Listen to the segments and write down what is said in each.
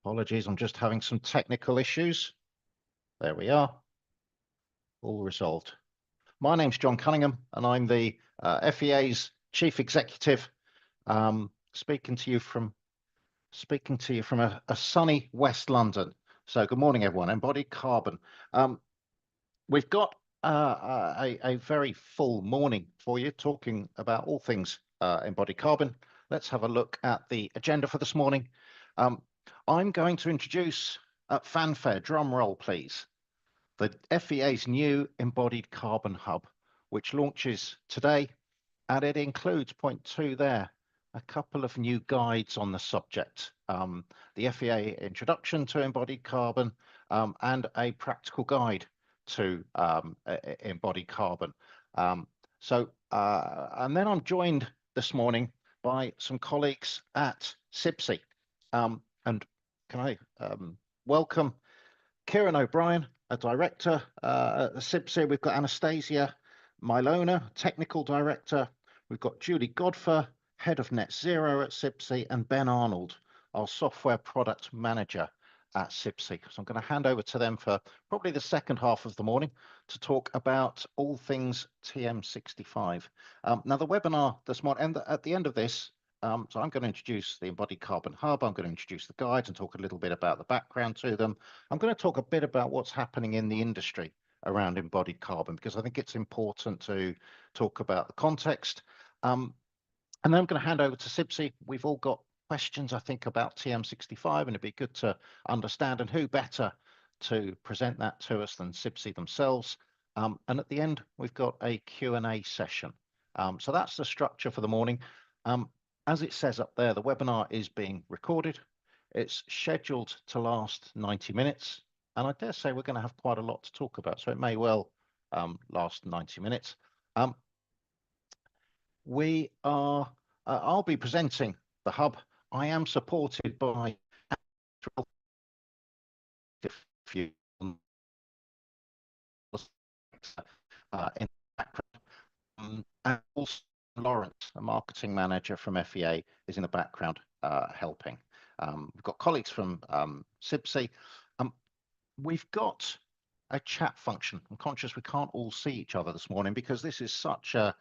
Apologies, I'm just having some technical issues. There we are, all resolved. My name's John Cunningham, and I'm the FEA's Chief Executive, speaking to you from a sunny West London. So good morning, everyone. Embodied Carbon. We've got a very full morning for you, talking about all things embodied carbon. Let's have a look at the agenda for this morning. I'm going to introduce, fanfare, drum roll please, the FEA's new Embodied Carbon Hub, which launches today, and it includes point 2 there, a couple of new guides on the subject, the FEA introduction to embodied carbon, and a practical guide to embodied carbon. And then I'm joined this morning by some colleagues at CIBSE. And can I welcome Kieran O'Brien, a director at CIBSE. We've got Anastasia Milona, technical director. We've got Julie Godfer, head of net zero at CIBSE, and Ben Arnold, our software product manager at CIBSE. So I'm going to hand over to them for probably the second half of the morning to talk about all things TM65. Now the webinar this morning, and at the end of this, so I'm going to introduce the Embodied Carbon Hub. I'm going to introduce the guides and talk a little bit about the background to them. I'm going to talk a bit about what's happening in the industry around embodied carbon, because I think it's important to talk about the context. And then I'm going to hand over to CIBSE. We've all got questions, I think, about TM65, and it'd be good to understand, and who better to present that to us than CIBSE themselves. And at the end, we've got a Q&A session. So that's the structure for the morning. As it says up there, the webinar is being recorded. It's scheduled to last 90 minutes. And I dare say we're going to have quite a lot to talk about. So it may well last 90 minutes. I'll be presenting the hub. I am supported by in the background. And also Lawrence, a marketing manager from FEA, is in the background helping. We've got colleagues from CIBSE. We've got a chat function. I'm conscious we can't all see each other this morning because this is such a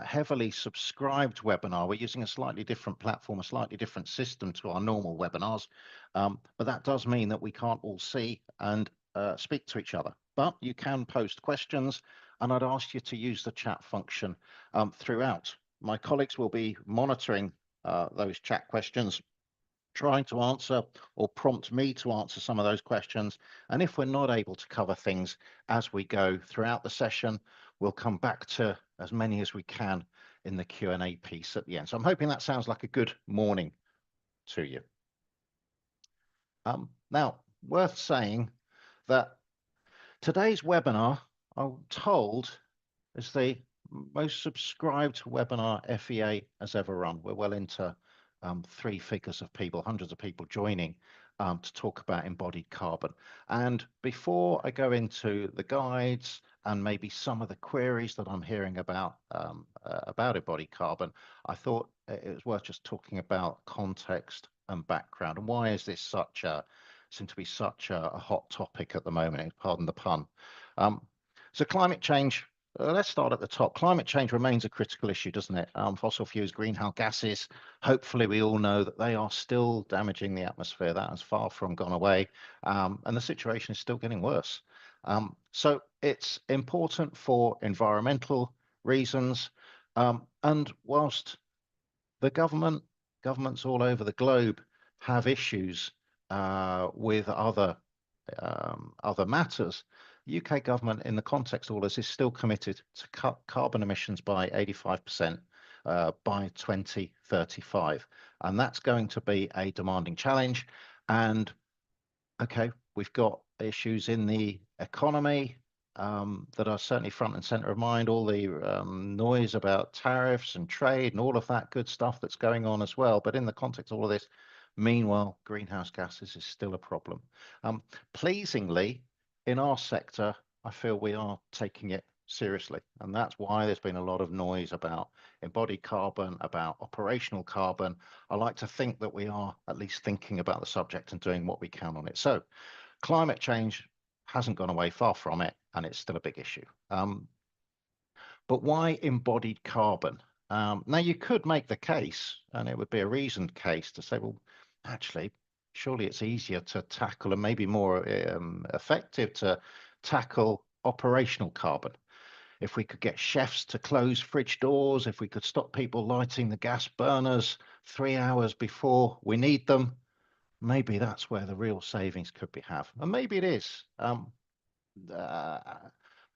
heavily subscribed webinar. We're using a slightly different platform, a slightly different system to our normal webinars. But that does mean that we can't all see and speak to each other. But you can post questions, and I'd ask you to use the chat function throughout. My colleagues will be monitoring those chat questions, trying to answer or prompt me to answer some of those questions. And if we're not able to cover things as we go throughout the session, we'll come back to as many as we can in the Q&A piece at the end. So I'm hoping that sounds like a good morning to you. Now, worth saying that today's webinar, I'm told, is the most subscribed webinar FEA has ever run. We're well into 3 figures of people, hundreds of people joining to talk about embodied carbon. And before I go into the guides and maybe some of the queries that I'm hearing about embodied carbon, I thought it was worth just talking about context and background, and why is this seem to be such a hot topic at the moment, pardon the pun. So climate change, let's start at the top. Climate change remains a critical issue, doesn't it? Fossil fuels, greenhouse gases, hopefully we all know that they are still damaging the atmosphere. That has far from gone away, and the situation is still getting worse. So it's important for environmental reasons, and whilst the governments all over the globe have issues with other matters, the UK government, in the context of all this, is still committed to cut carbon emissions by 85% by 2035. And that's going to be a demanding challenge. And okay, we've got issues in the economy that are certainly front and center of mind, all the noise about tariffs and trade and all of that good stuff that's going on as well. But in the context of all of this, meanwhile, greenhouse gases is still a problem. Pleasingly, in our sector, I feel we are taking it seriously. And that's why there's been a lot of noise about embodied carbon, about operational carbon. I like to think that we are at least thinking about the subject and doing what we can on it. So climate change hasn't gone away, far from it, and it's still a big issue. But why embodied carbon? Now, you could make the case, and it would be a reasoned case, to say, well, actually, surely it's easier to tackle and maybe more effective to tackle operational carbon. If we could get chefs to close fridge doors, if we could stop people lighting the gas burners 3 hours before we need them, maybe that's where the real savings could be had. And maybe it is. Uh,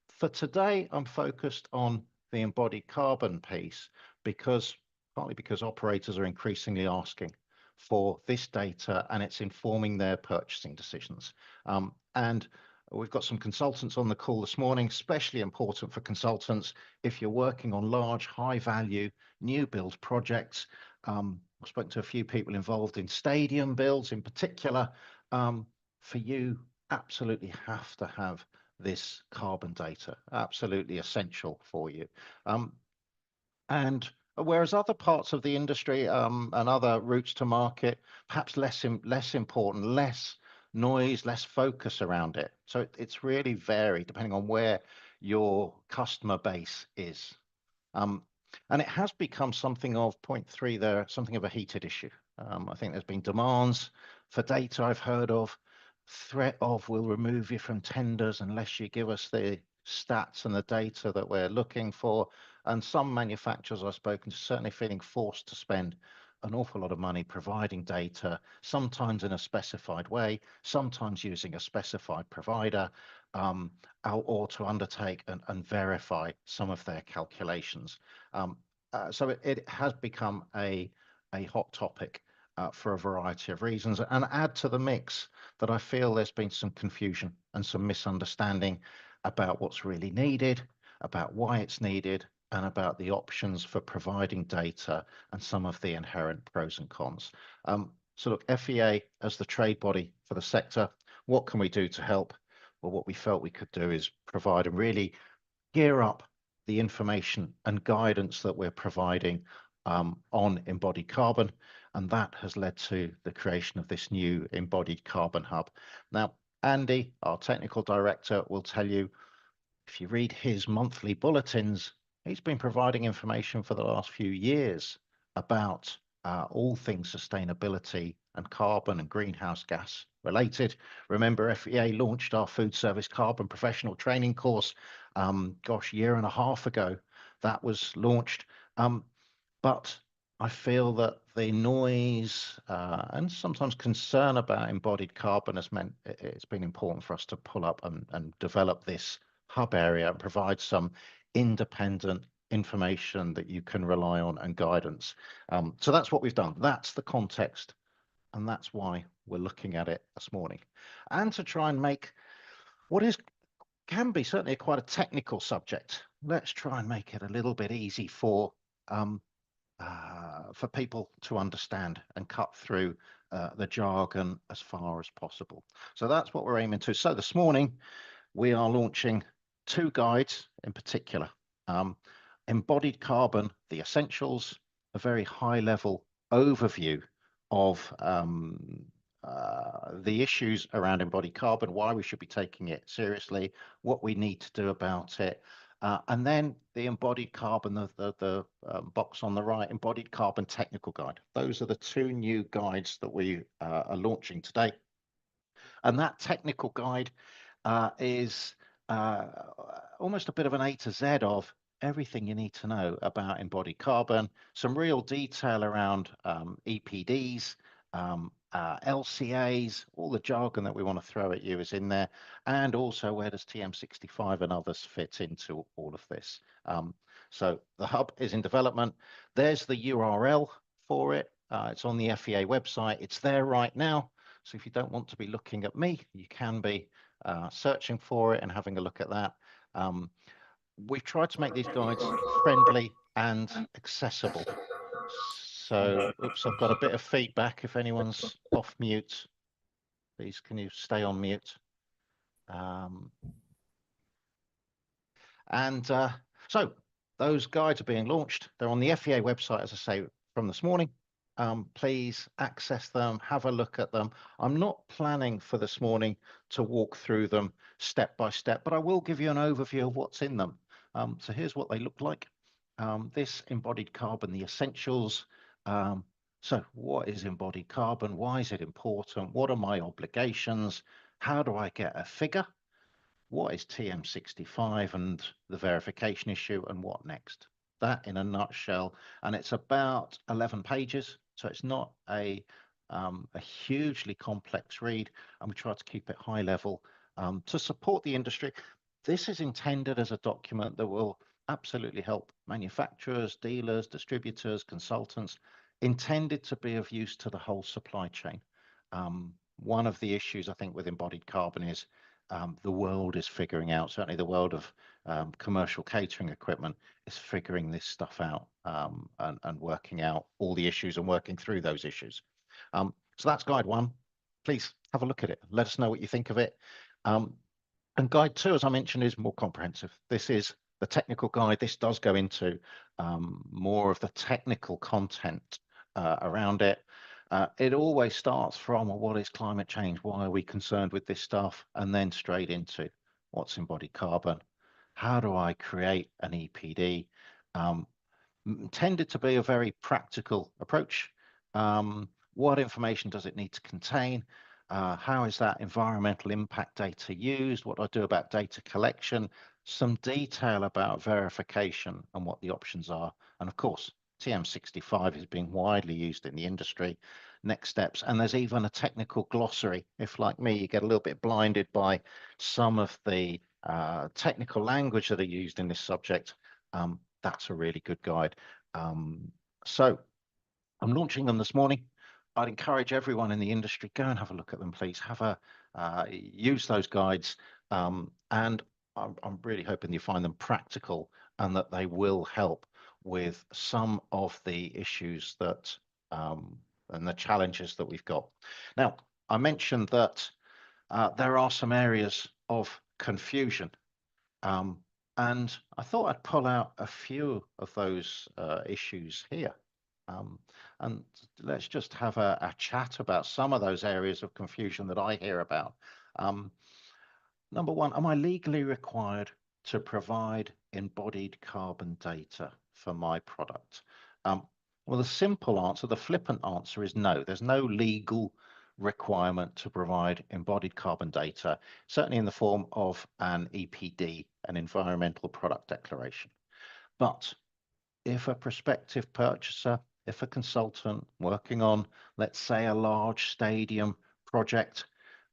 for today, I'm focused on the embodied carbon piece partly because operators are increasingly asking for this data and it's informing their purchasing decisions. And we've got some consultants on the call this morning, especially important for consultants if you're working on large, high value, new build projects. I've spoken to a few people involved in stadium builds in particular. For you, absolutely have to have this carbon data, absolutely essential for you. And whereas other parts of the industry and other routes to market, perhaps less important, less noise, less focus around it. So it's really varied depending on where your customer base is. And it has become something of point three there, something of a heated issue. I think there's been demands for data I've heard of, threat of we'll remove you from tenders unless you give us the stats and the data that we're looking for. And some manufacturers I've spoken to certainly feeling forced to spend an awful lot of money providing data, sometimes in a specified way, sometimes using a specified provider, or to undertake and verify some of their calculations. So it has become a hot topic for a variety of reasons, and add to the mix that I feel there's been some confusion and some misunderstanding about what's really needed, about why it's needed, and about the options for providing data and some of the inherent pros and cons. So look, FEA as the trade body for the sector, what can we do to help? Well, what we felt we could do is provide and really gear up the information and guidance that we're providing on embodied carbon. And that has led to the creation of this new embodied carbon hub. Now, Andy, our technical director, will tell you, if you read his monthly bulletins, he's been providing information for the last few years about all things sustainability and carbon and greenhouse gas related. Remember, FEA launched our food service carbon professional training course, gosh, 1.5 years ago, that was launched. But I feel that the noise and sometimes concern about embodied carbon has meant it's been important for us to pull up and develop this hub area and provide some independent information that you can rely on and guidance. So that's what we've done. That's the context, and that's why we're looking at it this morning. And to try and make what can be certainly quite a technical subject, let's try and make it a little bit easy for people to understand and cut through the jargon as far as possible. So that's what we're aiming to. So this morning, we are launching 2 guides in particular. Embodied Carbon, the essentials, a very high level overview of the issues around embodied carbon, why we should be taking it seriously, what we need to do about it. And then the embodied carbon, the box on the right, embodied carbon technical guide. Those are the 2 new guides that we are launching today. And that technical guide is almost a bit of an A to Z of everything you need to know about embodied carbon, some real detail around EPDs, LCAs, all the jargon that we want to throw at you is in there, and also where does TM65 and others fit into all of this. So the hub is in development. There's the URL for it. It's on the FEA website. It's there right now. So if you don't want to be looking at me, you can be searching for it and having a look at that. We've tried to make these guides friendly and accessible. So, oops, I've got a bit of feedback. If anyone's off mute, please can you stay on mute? And so those guides are being launched. They're on the FEA website, as I say, from this morning. Please access them, have a look at them. I'm not planning for this morning to walk through them step by step, but I will give you an overview of what's in them. So here's what they look like. This embodied carbon, the essentials. So what is embodied carbon? Why is it important? What are my obligations? How do I get a figure? What is TM65 and the verification issue, and what next? That in a nutshell. And it's about 11 pages, so it's not a hugely complex read, and we try to keep it high level to support the industry. This is intended as a document that will absolutely help manufacturers, dealers, distributors, consultants, intended to be of use to the whole supply chain. One of the issues I think with embodied carbon is the world is figuring out, certainly the world of commercial catering equipment is figuring this stuff out and working out all the issues and working through those issues. So that's guide one. Please have a look at it. Let us know what you think of it. And guide two, as I mentioned, is more comprehensive. This is the technical guide. This does go into more of the technical content around it. It always starts from, well, what is climate change? Why are we concerned with this stuff? And then straight into what's embodied carbon? How do I create an EPD? Tended to be a very practical approach. What information does it need to contain? How is that environmental impact data used? What do I do about data collection? Some detail about verification and what the options are. And of course, TM65 is being widely used in the industry. Next steps. And there's even a technical glossary. If, like me, you get a little bit blinded by some of the technical language that are used in this subject, that's a really good guide. So I'm launching them this morning. I'd encourage everyone in the industry, go and have a look at them, please. Have a use those guides. And I'm really hoping you find them practical and that they will help with some of the issues that and the challenges that we've got. Now, I mentioned that there are some areas of confusion. And I thought I'd pull out a few of those issues here. And let's just have a chat about some of those areas of confusion that I hear about. Number one, am I legally required to provide embodied carbon data for my product? Well, the simple answer, the flippant answer is no. There's no legal requirement to provide embodied carbon data, certainly in the form of an EPD, an environmental product declaration. But if a prospective purchaser, if a consultant working on, let's say, a large stadium project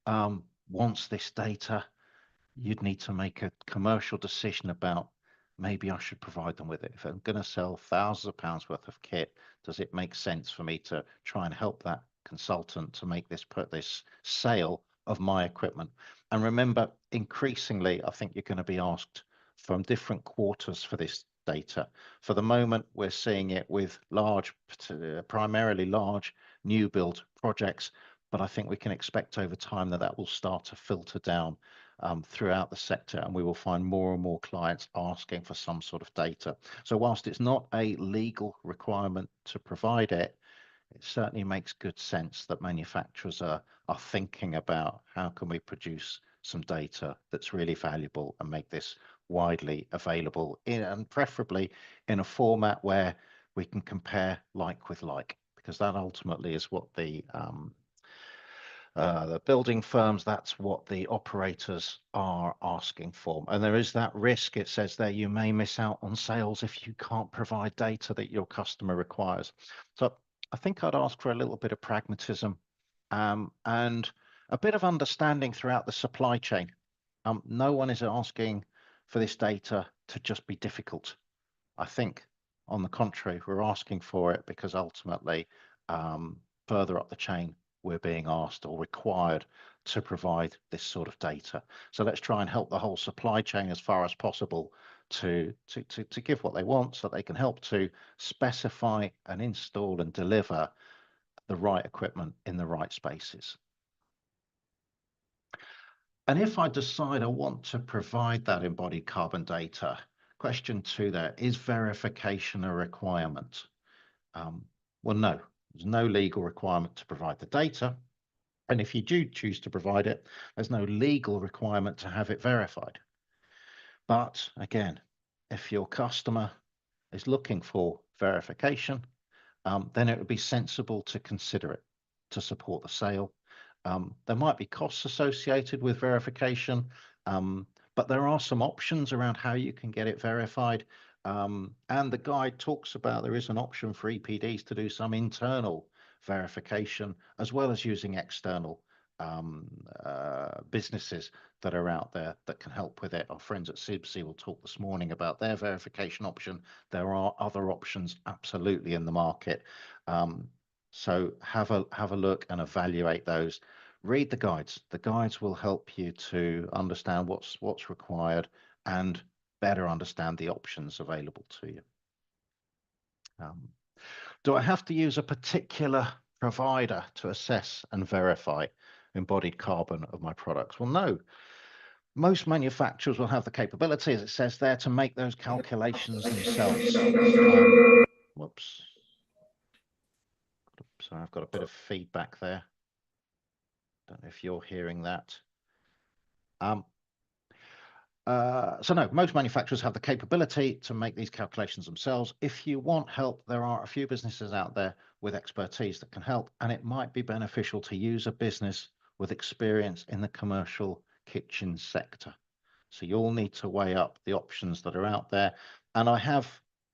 wants this data, you'd need to make a commercial decision about maybe I should provide them with it. If I'm going to sell thousands of pounds worth of kit, does it make sense for me to try and help that consultant to make this sale of my equipment? And remember, increasingly, I think you're going to be asked from different quarters for this data. For the moment, we're seeing it with large, primarily large new build projects, but I think we can expect over time that that will start to filter down throughout the sector, and we will find more and more clients asking for some sort of data. So whilst it's not a legal requirement to provide it, it certainly makes good sense that manufacturers are thinking about how can we produce some data that's really valuable and make this widely available and preferably in a format where we can compare like with like, because that ultimately is what the building firms, that's what the operators are asking for. And there is that risk, it says there, you may miss out on sales if you can't provide data that your customer requires. So I think I'd ask for a little bit of pragmatism and a bit of understanding throughout the supply chain. No one is asking for this data to just be difficult. I think, on the contrary, we're asking for it because ultimately, further up the chain, we're being asked or required to provide this sort of data. So let's try and help the whole supply chain as far as possible to give what they want so they can help to specify and install and deliver the right equipment in the right spaces. And if I decide I want to provide that embodied carbon data, question 2 there, is verification a requirement? Well, no, there's no legal requirement to provide the data. And if you do choose to provide it, there's no legal requirement to have it verified. But again, if your customer is looking for verification, then it would be sensible to consider it to support the sale. There might be costs associated with verification, but there are some options around how you can get it verified. And the guide talks about there is an option for EPDs to do some internal verification as well as using external businesses that are out there that can help with it. Our friends at CIBSE will talk this morning about their verification option. There are other options absolutely in the market. So have a look and evaluate those. Read the guides. The guides will help you to understand what's required and better understand the options available to you. Do I have to use a particular provider to assess and verify embodied carbon of my products? Well, no. Most manufacturers will have the capability, as it says there, to make those calculations themselves. Whoops. So I've got a bit of feedback there. Don't know if you're hearing that. So no, most manufacturers have the capability to make these calculations themselves. If you want help, there are a few businesses out there with expertise that can help, and it might be beneficial to use a business with experience in the commercial kitchen sector. So you'll need to weigh up the options that are out there. And I have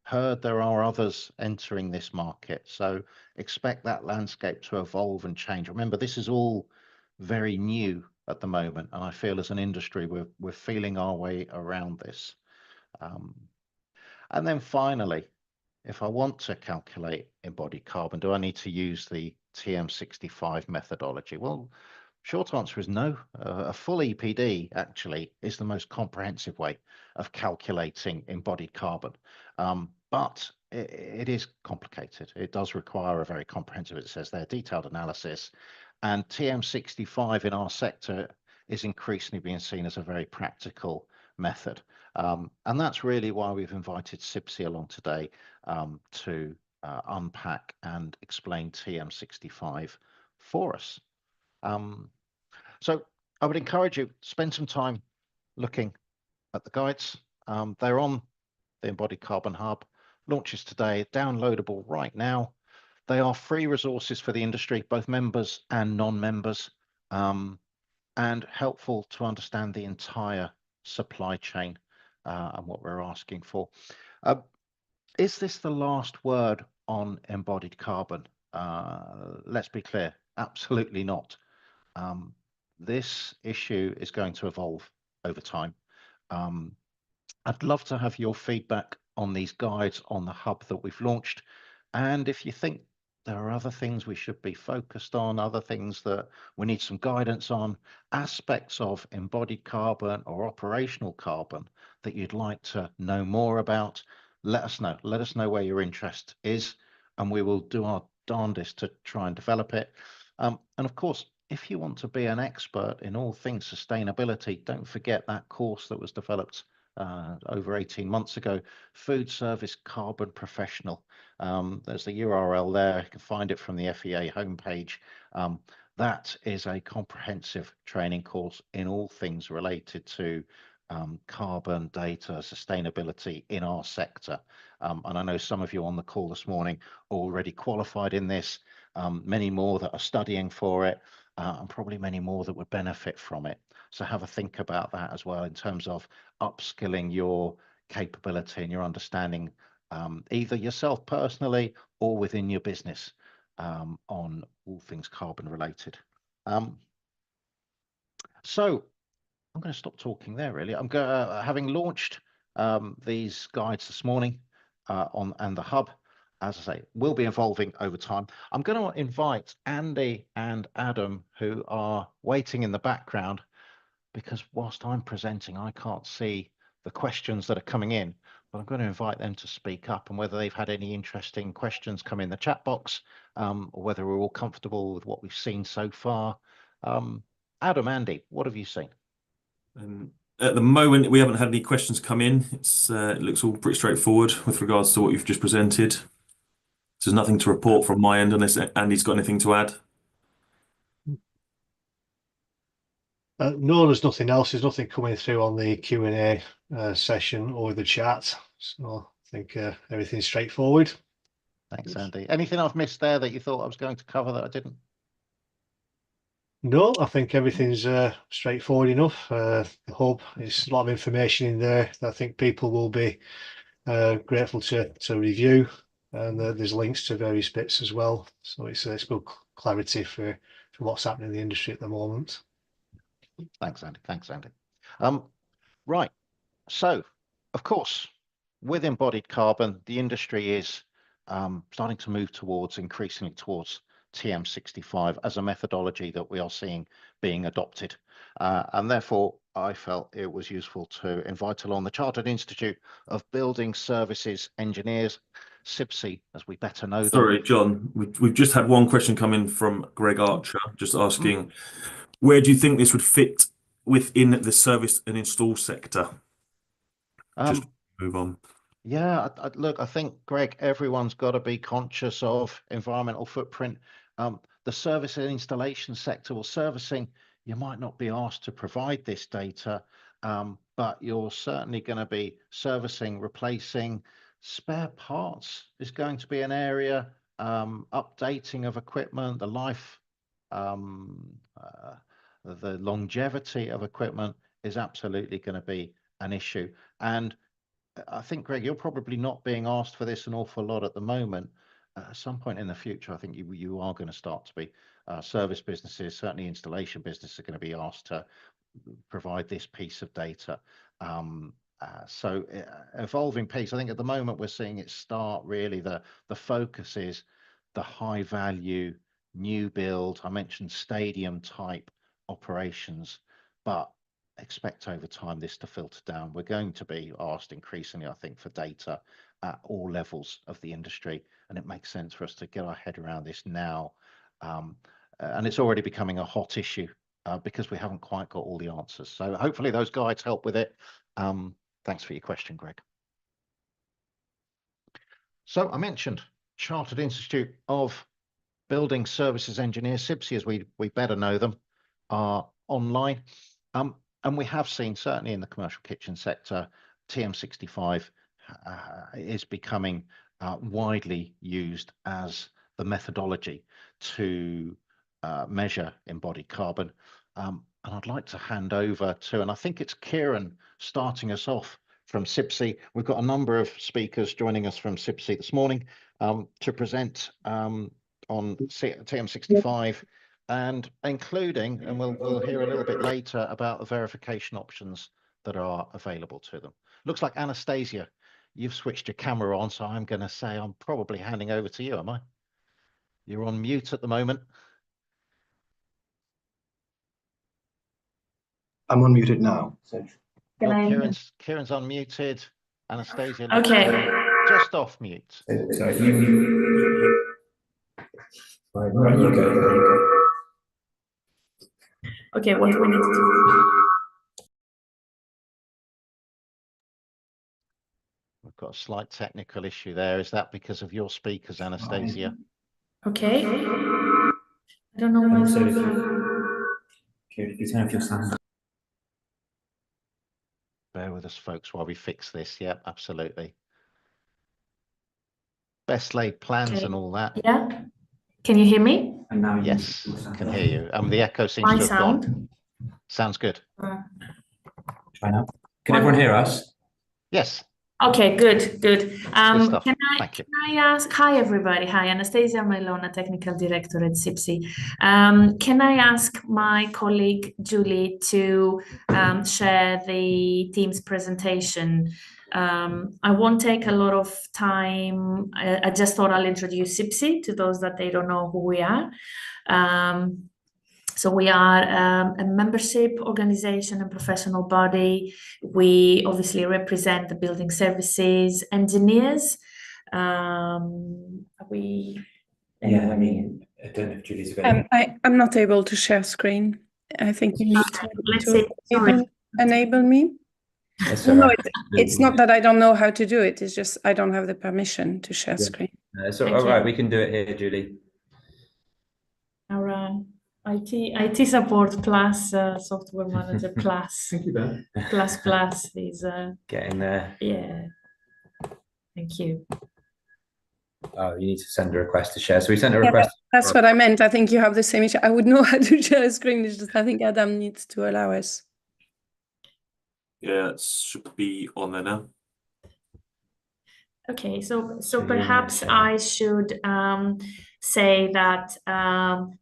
heard there are others entering this market. So expect that landscape to evolve and change. Remember, this is all very new at the moment, and I feel as an industry we're feeling our way around this. And then finally, if I want to calculate embodied carbon, do I need to use the TM65 methodology? Well, short answer is no. A full EPD actually is the most comprehensive way of calculating embodied carbon, but it is complicated. It does require a very comprehensive, it says there, detailed analysis. And TM65 in our sector is increasingly being seen as a very practical method. And that's really why we've invited CIBSE along today to unpack and explain TM65 for us. So I would encourage you to spend some time looking at the guides. They're on the Embodied Carbon Hub, launches today, downloadable right now. They are free resources for the industry, both members and non-members, and helpful to understand the entire supply chain and what we're asking for. Is this the last word on embodied carbon? Let's be clear, absolutely not. This issue is going to evolve over time. I'd love to have your feedback on these guides on the hub that we've launched. And if you think there are other things we should be focused on, other things that we need some guidance on, aspects of embodied carbon or operational carbon that you'd like to know more about, let us know. Let us know where your interest is, and we will do our darndest to try and develop it. And of course, if you want to be an expert in all things sustainability, don't forget that course that was developed over 18 months ago, Food Service Carbon Professional. There's the URL there. You can find it from the FEA homepage. That is a comprehensive training course in all things related to carbon data, sustainability in our sector. And I know some of you on the call this morning are already qualified in this, many more that are studying for it, and probably many more that would benefit from it. So have a think about that as well in terms of upskilling your capability and your understanding, either yourself personally or within your business, on all things carbon related. So I'm going to stop talking there, really. I'm having launched these guides this morning and the hub, as I say, will be evolving over time. I'm going to invite Andy and Adam, who are waiting in the background, because whilst I'm presenting, I can't see the questions that are coming in, but I'm going to invite them to speak up, and whether they've had any interesting questions come in the chat box, or whether we're all comfortable with what we've seen so far. Adam, Andy, what have you seen? At the moment, we haven't had any questions come in. It looks all pretty straightforward with regards to what you've just presented. There's nothing to report from my end unless Andy's got anything to add. No, there's nothing else. There's nothing coming through on the Q&A session or the chat. So I think everything's straightforward. Thanks, Andy. Anything I've missed there that you thought I was going to cover that I didn't? No, I think everything's straightforward enough. I hope there's a lot of information in there that I think people will be grateful to review. And there's links to various bits as well. So it's good clarity for what's happening in the industry at the moment. Thanks, Andy. Thanks, Andy. Right. So, of course, with embodied carbon, the industry is starting to move increasingly towards TM65 as a methodology that we are seeing being adopted. And therefore, I felt it was useful to invite along the Chartered Institute of Building Services Engineers, CIBSE, as we better know them. Sorry, John, we've just had one question come in from Greg Archer, just asking, where do you think this would fit within the service and install sector? Just move on. Yeah, look, I think, Greg, everyone's got to be conscious of environmental footprint. The service and installation sector, well, servicing, you might not be asked to provide this data, but you're certainly going to be servicing, replacing. Spare parts is going to be an area, updating of equipment, the life, the longevity of equipment is absolutely going to be an issue. And I think, Greg, you're probably not being asked for this an awful lot at the moment. At some point in the future, I think you are going to start to be service businesses, certainly installation businesses are going to be asked to provide this piece of data. So evolving piece, I think at the moment we're seeing it start really, the focus is the high value, new build. I mentioned stadium type operations, but expect over time this to filter down. We're going to be asked increasingly, I think, for data at all levels of the industry, and it makes sense for us to get our head around this now. And it's already becoming a hot issue because we haven't quite got all the answers. So hopefully those guides help with it. Thanks for your question, Greg. So I mentioned Chartered Institute of Building Services Engineers, CIBSE, as we better know them, are online. And we have seen, certainly in the commercial kitchen sector, TM65 is becoming widely used as the methodology to measure embodied carbon. And I'd like to hand over to, and I think it's Kieran starting us off from CIBSE. We've got a number of speakers joining us from CIBSE this morning to present on TM65. And including, and we'll hear a little bit later about the verification options that are available to them. Looks like Anastasia, you've switched your camera on, so I'm going to say I'm probably handing over to you, am I? You're on mute at the moment. I'm unmuted now. So. Kieran's unmuted. Anastasia, okay, just off mute. Sorry, you go. Okay, what do we need to do? We've got a slight technical issue there. Is that because of your speakers, Anastasia? Okay. I don't know why. So if you turn off your sound. Bear with us, folks, while we fix this. Yep, absolutely. Best laid plans and all that. Yeah. Can you hear me? And now yes, can hear you. The echo seems to have gone. Sounds good. Try now. Can everyone hear us? Yes. Okay, good. Can I ask, hi everybody, hi, Anastasia Melona, Technical Director at CIBSE. Can I ask my colleague Julie to share the team's presentation? I won't take a lot of time. I just thought I'll introduce CIBSE to those that they don't know who we are. So we are a membership organization and professional body. We obviously represent the building services engineers. Yeah, I mean, I don't know if Julie's available. I'm not able to share screen. I think you need to. Let's see. Sorry. enable me? That's No, all no, right. it's not that I don't know how to do it. It's just I don't have the permission to share Yeah. screen. It's Thank all right. you. We can do it here, Julie. Our IT support plus software manager plus Thank you, Ben. plus is Getting there. yeah. Thank you. Oh, you need to send a request to share. So we sent a Yeah, request. that's what I meant. I think you have the same issue. I would know how to share a screen. It's just I think Adam needs to allow us. Yeah, it should be on there now. Okay, so you're perhaps share. I should say that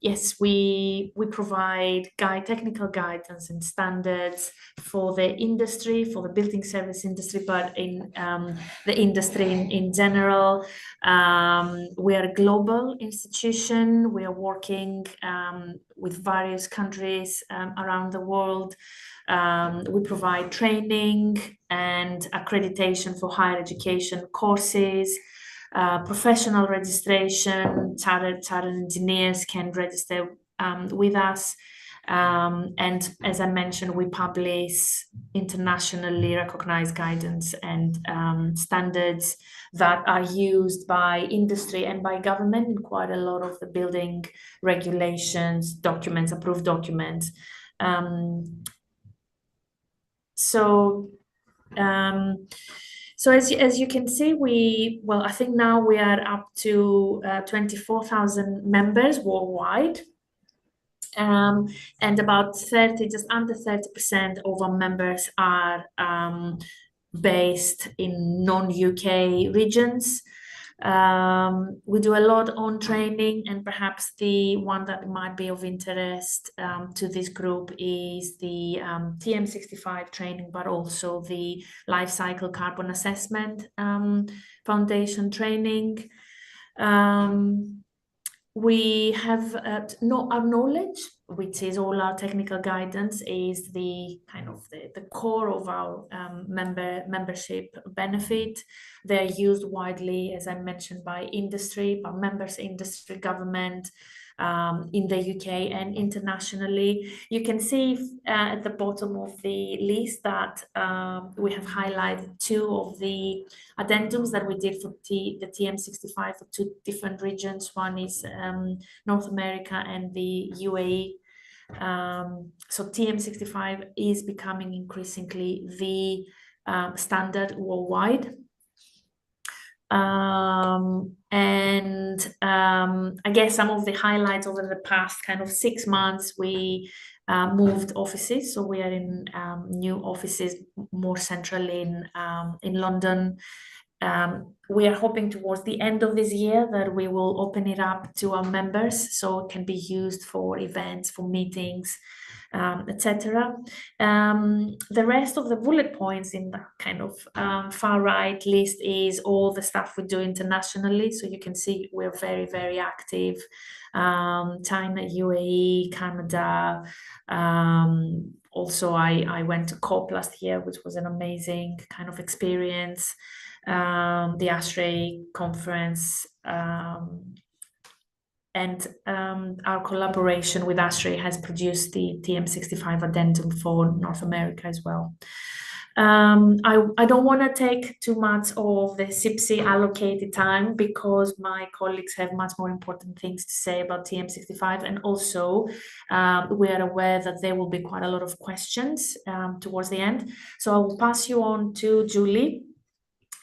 yes, we provide technical guidance and standards for the industry, for the building service industry, but in the industry in general. We are a global institution. We are working with various countries around the world. We provide training and accreditation for higher education courses, professional registration. Chartered engineers can register with us. And as I mentioned, we publish internationally recognized guidance and standards that are used by industry and by government in quite a lot of the building regulations, documents, approved documents. So as you can see, I think now we are up to 24,000 members worldwide. And about just under 30% of our members are based in non-UK regions. We do a lot on training, and perhaps the one that might be of interest to this group is the TM65 training, but also the life cycle carbon assessment foundation training. We have our knowledge, which is all our technical guidance, is the kind of the core of our membership benefit. They're used widely, as I mentioned, by industry, by members, industry, government, in the UK and internationally. You can see at the bottom of the list that we have highlighted two of the addendums that we did for the TM65 for two different regions. One is North America and the UAE. So TM65 is becoming increasingly the standard worldwide. I guess some of the highlights over the past kind of 6 months, we moved offices. So we are in new offices more centrally in London. We are hoping towards the end of this year that we will open it up to our members, so it can be used for events, for meetings, etc. The rest of the bullet points in the kind of far right list is all the stuff we do internationally. So you can see we're very, very active. China, UAE, Canada. Also, I went to COP last year, which was an amazing kind of experience. The ASHRAE conference, and our collaboration with ASHRAE has produced the TM65 addendum for North America as well. I don't want to take too much of the CIBSE allocated time, because my colleagues have much more important things to say about TM65, and also we are aware that there will be quite a lot of questions towards the end. So I will pass you on to Julie,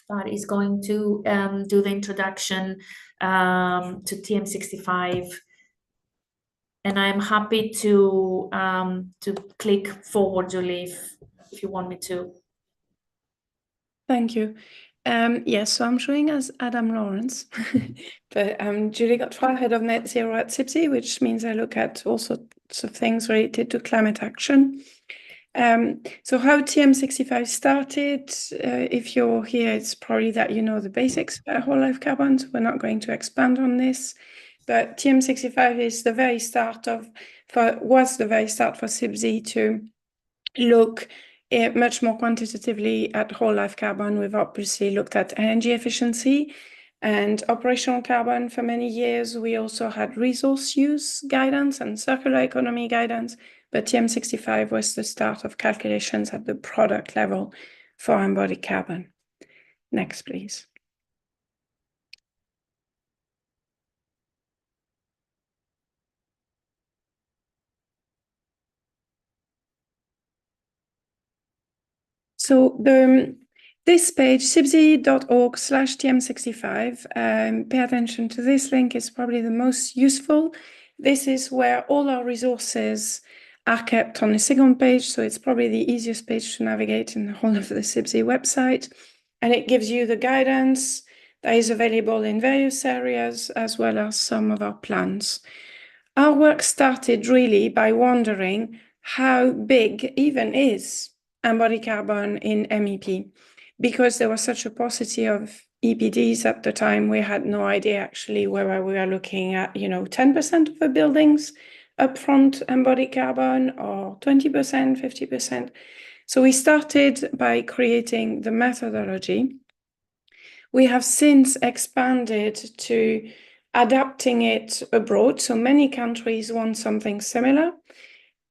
that is going to do the introduction to TM65, and I'm happy to click forward, Julie, if you want me to. Thank you. Yes, so I'm showing as Adam Lawrence, but Julie Godfrey, head of Net Zero at CIBSE, which means I look at all sorts of things related to climate action. So how TM65 started, if you're here, it's probably that you know the basics about whole life carbon, so we're not going to expand on this. But TM65 is the very start was the very start for CIBSE to look much more quantitatively at whole life carbon. We've obviously looked at energy efficiency and operational carbon for many years. We also had resource use guidance and circular economy guidance. but TM65 was the start of calculations at the product level for embodied carbon. Next, please. So this page, cibse.org/TM65, pay attention to this link, is probably the most useful. This is where all our resources are kept on a single page, so it's probably the easiest page to navigate in the whole of the CIBSE website. And it gives you the guidance that is available in various areas, as well as some of our plans. Our work started really by wondering how big even is embodied carbon in MEP. Because there was such a paucity of EPDs at the time, we had no idea actually whether we were looking at, 10% of the buildings upfront embodied carbon or 20%, 50%. So we started by creating the methodology. We have since expanded to adapting it abroad. So many countries want something similar.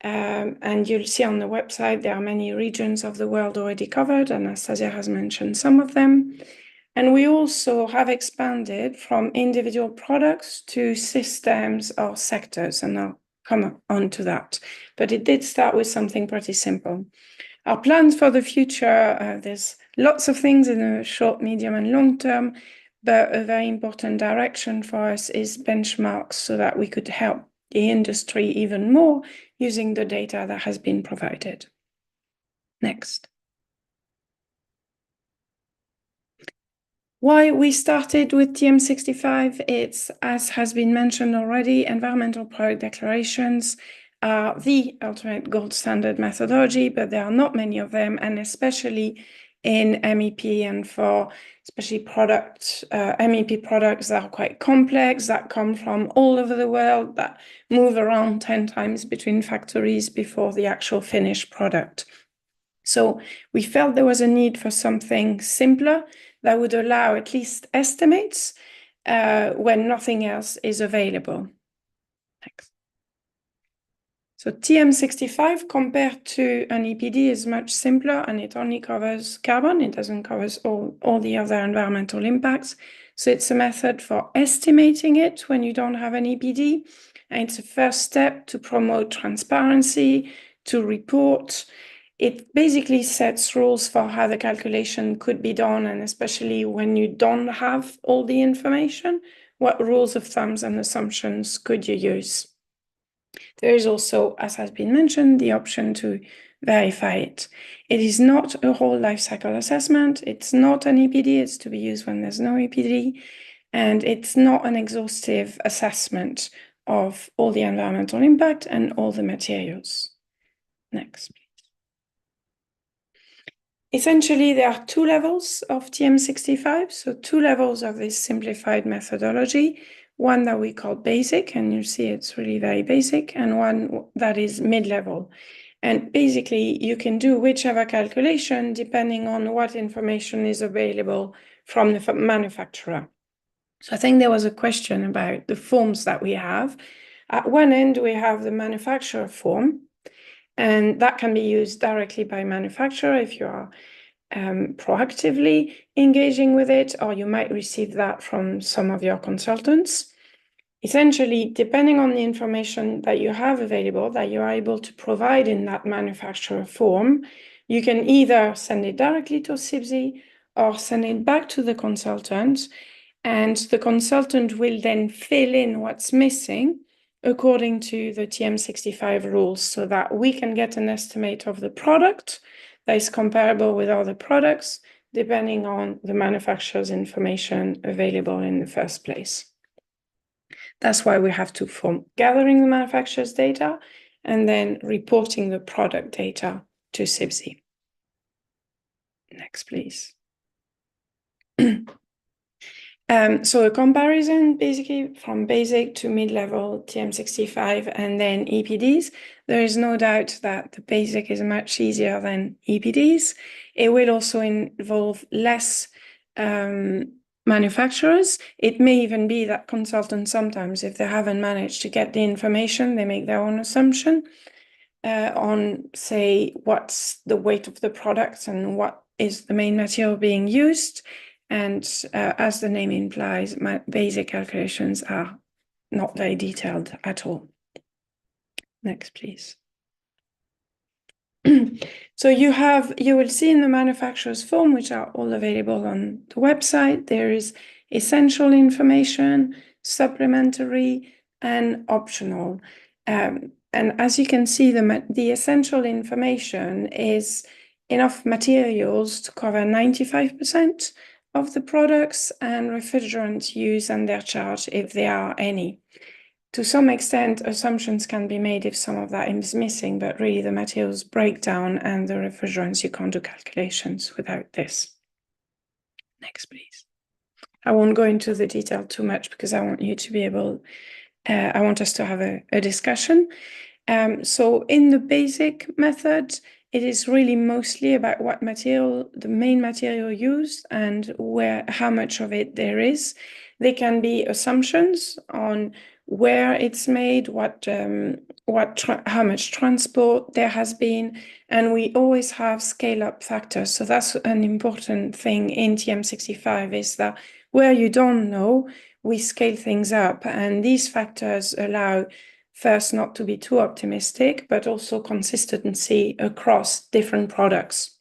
And you'll see on the website, there are many regions of the world already covered, and Anastasia has mentioned some of them. And we also have expanded from individual products to systems or sectors, and I'll come on to that. But it did start with something pretty simple. Our plans for the future, there's lots of things in the short, medium, and long term, but a very important direction for us is benchmarks so that we could help the industry even more using the data that has been provided. Next. Why we started with TM65, it's, as has been mentioned already, environmental product declarations are the ultimate gold standard methodology, but there are not many of them, and especially in MEP and for especially MEP products that are quite complex, that come from all over the world, that move around 10 times between factories before the actual finished product. So we felt there was a need for something simpler that would allow at least estimates when nothing else is available. Next. So TM65 compared to an EPD is much simpler, and it only covers carbon. It doesn't cover all the other environmental impacts. So it's a method for estimating it when you don't have an EPD. And it's a first step to promote transparency, to report. It basically sets rules for how the calculation could be done, and especially when you don't have all the information, what rules of thumbs and assumptions could you use? There is also, as has been mentioned, the option to verify it. It is not a whole life cycle assessment. It's not an EPD. It's to be used when there's no EPD. And it's not an exhaustive assessment of all the environmental impact and all the materials. Next, please. Essentially, there are two levels of TM65. So 2 levels of this simplified methodology. One that we call basic, and you see it's really very basic, and one that is mid-level. And basically, you can do whichever calculation depending on what information is available from the manufacturer. So I think there was a question about the forms that we have. At one end, we have the manufacturer form, and that can be used directly by manufacturer if you are proactively engaging with it, or you might receive that from some of your consultants. Essentially, depending on the information that you have available, that you are able to provide in that manufacturer form, you can either send it directly to CIBSE or send it back to the consultant, and the consultant will then fill in what's missing according to the TM65 rules, so that we can get an estimate of the product that is comparable with other products, depending on the manufacturer's information available in the first place. That's why we have two forms: gathering the manufacturer's data and then reporting the product data to CIBSE. Next, please. So a comparison basically from basic to mid-level TM65 and then EPDs. There is no doubt that the basic is much easier than EPDs. It will also involve less manufacturers. It may even be that consultants sometimes, if they haven't managed to get the information, they make their own assumption. on, say, what's the weight of the product and what is the main material being used. And as the name implies, my basic calculations are not very detailed at all. Next, please. So you will see in the manufacturer's form, which are all available on the website, there is essential information, supplementary, and optional. And as you can see, the essential information is enough materials to cover 95% of the products and refrigerants used and their charge, if there are any. To some extent, assumptions can be made if some of that is missing, but really the materials breakdown and the refrigerants, you can't do calculations without this. Next, please. I won't go into the detail too much because I want you to be able, I want us to have a discussion. So in the basic method, it is really mostly about what material, the main material used and how much of it there is. There can be assumptions on where it's made, how much transport there has been, and we always have scale-up factors. So that's an important thing in TM65, is that where you don't know, we scale things up, and these factors allow first not to be too optimistic, but also consistency across different products.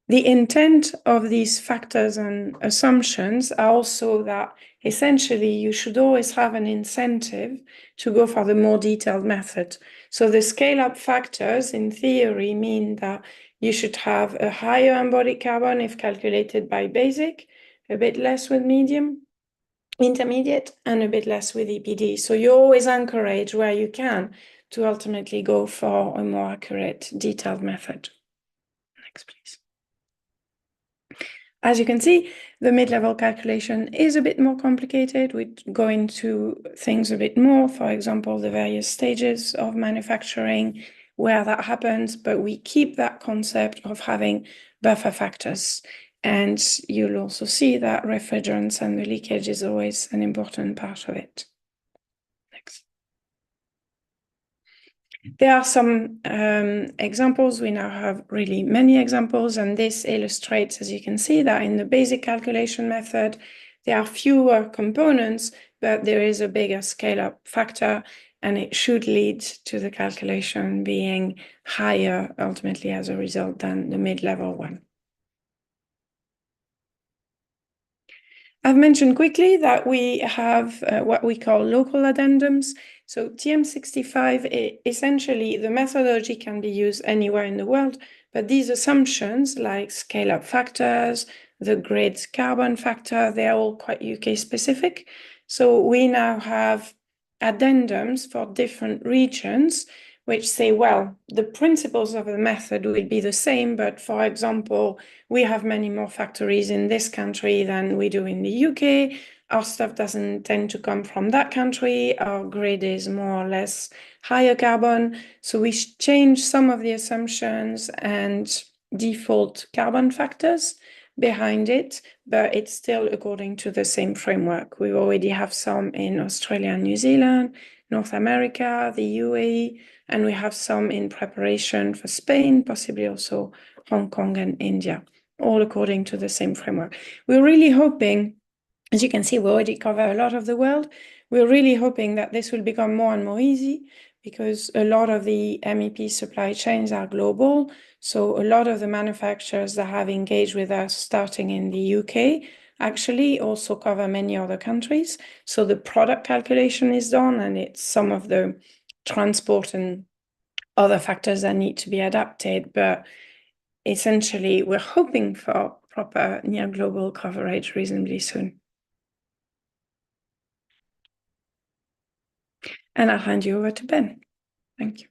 The intent of these factors and assumptions are also that essentially you should always have an incentive to go for the more detailed method. So the scale-up factors in theory mean that you should have a higher embodied carbon if calculated by basic, a bit less with medium, intermediate, and a bit less with EPD. So you always encourage where you can to ultimately go for a more accurate, detailed method. Next, please. As you can see, the mid-level calculation is a bit more complicated. We go into things a bit more, for example, the various stages of manufacturing, where that happens, but we keep that concept of having buffer factors. And you'll also see that refrigerants and the leakage is always an important part of it. Next. There are some examples. We now have really many examples, and this illustrates, as you can see, that in the basic calculation method, there are fewer components, but there is a bigger scale-up factor, and it should lead to the calculation being higher ultimately as a result than the mid-level one. I've mentioned quickly that we have what we call local addendums. So TM65, essentially the methodology can be used anywhere in the world, but these assumptions like scale-up factors, the grid carbon factor, they're all quite UK specific. So we now have addendums for different regions, which say, well, the principles of the method will be the same, but for example, we have many more factories in this country than we do in the UK. Our stuff doesn't tend to come from that country. Our grid is more or less higher carbon. So we change some of the assumptions and default carbon factors behind it, but it's still according to the same framework. We already have some in Australia and New Zealand, North America, the UAE, and we have some in preparation for Spain, possibly also Hong Kong and India, all according to the same framework. We're really hoping, as you can see, we already cover a lot of the world. We're really hoping that this will become more and more easy because a lot of the MEP supply chains are global. So a lot of the manufacturers that have engaged with us starting in the UK actually also cover many other countries. So the product calculation is done, and it's some of the transport and other factors that need to be adapted. But essentially, we're hoping for proper near global coverage reasonably soon. And I'll hand you over to Ben. Thank you.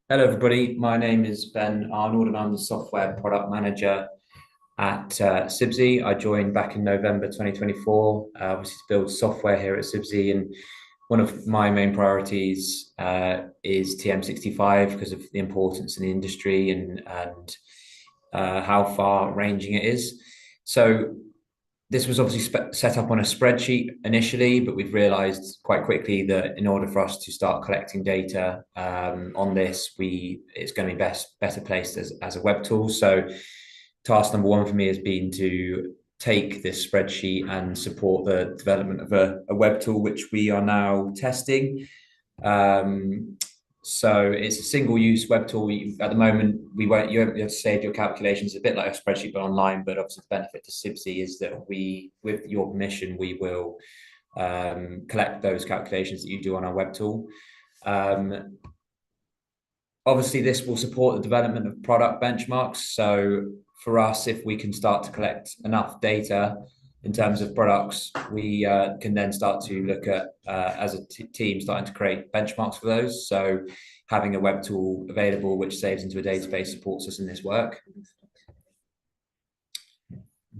Hello, everybody. My name is Ben Arnold, and I'm the software product manager at CIBSE. I joined back in November 2024, obviously to build software here at CIBSE. And one of my main priorities is TM65 because of the importance in the industry and how far ranging it is. So This was obviously set up on a spreadsheet initially, but we've realized quite quickly that in order for us to start collecting data on this, it's going to be better placed as a web tool. So task number one for me has been to take this spreadsheet and support the development of a web tool, which we are now testing. So it's a single-use web tool. At the moment, you have to save your calculations a bit like a spreadsheet, but online. But obviously, the benefit to CIBSE is that with your permission, we will collect those calculations that you do on our web tool. Obviously, this will support the development of product benchmarks. So for us, if we can start to collect enough data in terms of products, we can then start to look at, as a team, starting to create benchmarks for those. So having a web tool available, which saves into a database, supports us in this work.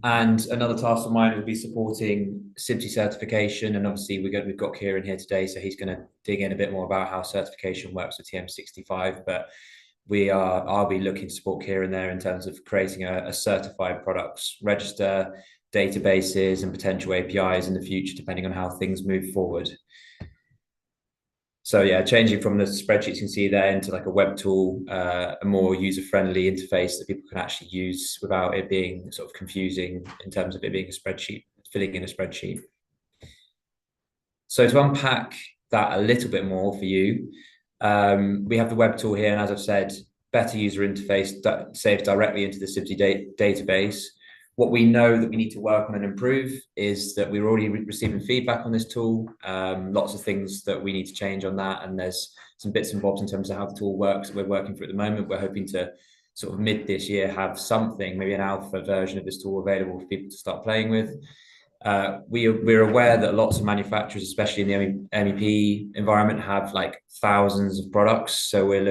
And another task of mine will be supporting CIBSE certification. And obviously we've got Kieran here today, so he's going to dig in a bit more about how certification works with TM65. But I'll be looking to support Kieran there in terms of creating a certified products register, databases, and potential APIs in the future, depending on how things move forward. So yeah, changing from the spreadsheets you can see there into like a web tool, a more user-friendly interface that people can actually use without it being sort of confusing in terms of it being a spreadsheet, filling in a spreadsheet. So to unpack that a little bit more for you, we have the web tool here, and as I've said, better user interface that saves directly into the CIBSE database. What we know that we need to work on and improve is that we're already receiving feedback on this tool. Lots of things that we need to change on that, and there's some bits and bobs in terms of how the tool works that we're working through at the moment. We're hoping to sort of mid this year have something, maybe an alpha version of this tool available for people to start playing with. We're aware that lots of manufacturers, especially in the MEP environment, have like thousands of products. So we're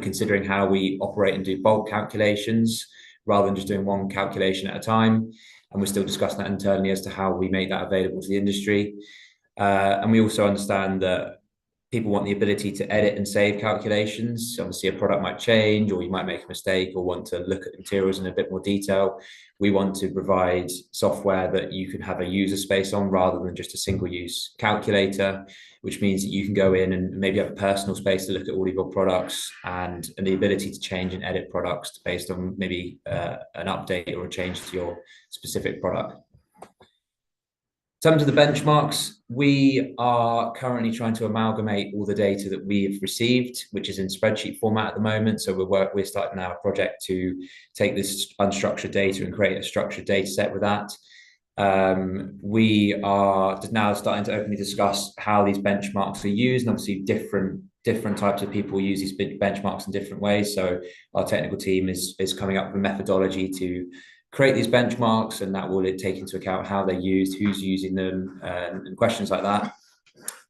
considering how we operate and do bulk calculations rather than just doing one calculation at a time. And we're still discussing that internally as to how we make that available to the industry. And we also understand that people want the ability to edit and save calculations. Obviously, a product might change, or you might make a mistake, or want to look at the materials in a bit more detail. We want to provide software that you can have a user space on rather than just a single-use calculator, which means that you can go in and maybe have a personal space to look at all of your products and the ability to change and edit products based on maybe an update or a change to your specific product. In terms of the benchmarks, we are currently trying to amalgamate all the data that we've received, which is in spreadsheet format at the moment. So we're starting now a project to take this unstructured data and create a structured data set with that. We are now starting to openly discuss how these benchmarks are used, and obviously different types of people use these benchmarks in different ways. So our technical team is coming up with a methodology to create these benchmarks, and that will take into account how they're used, who's using them, and questions like that.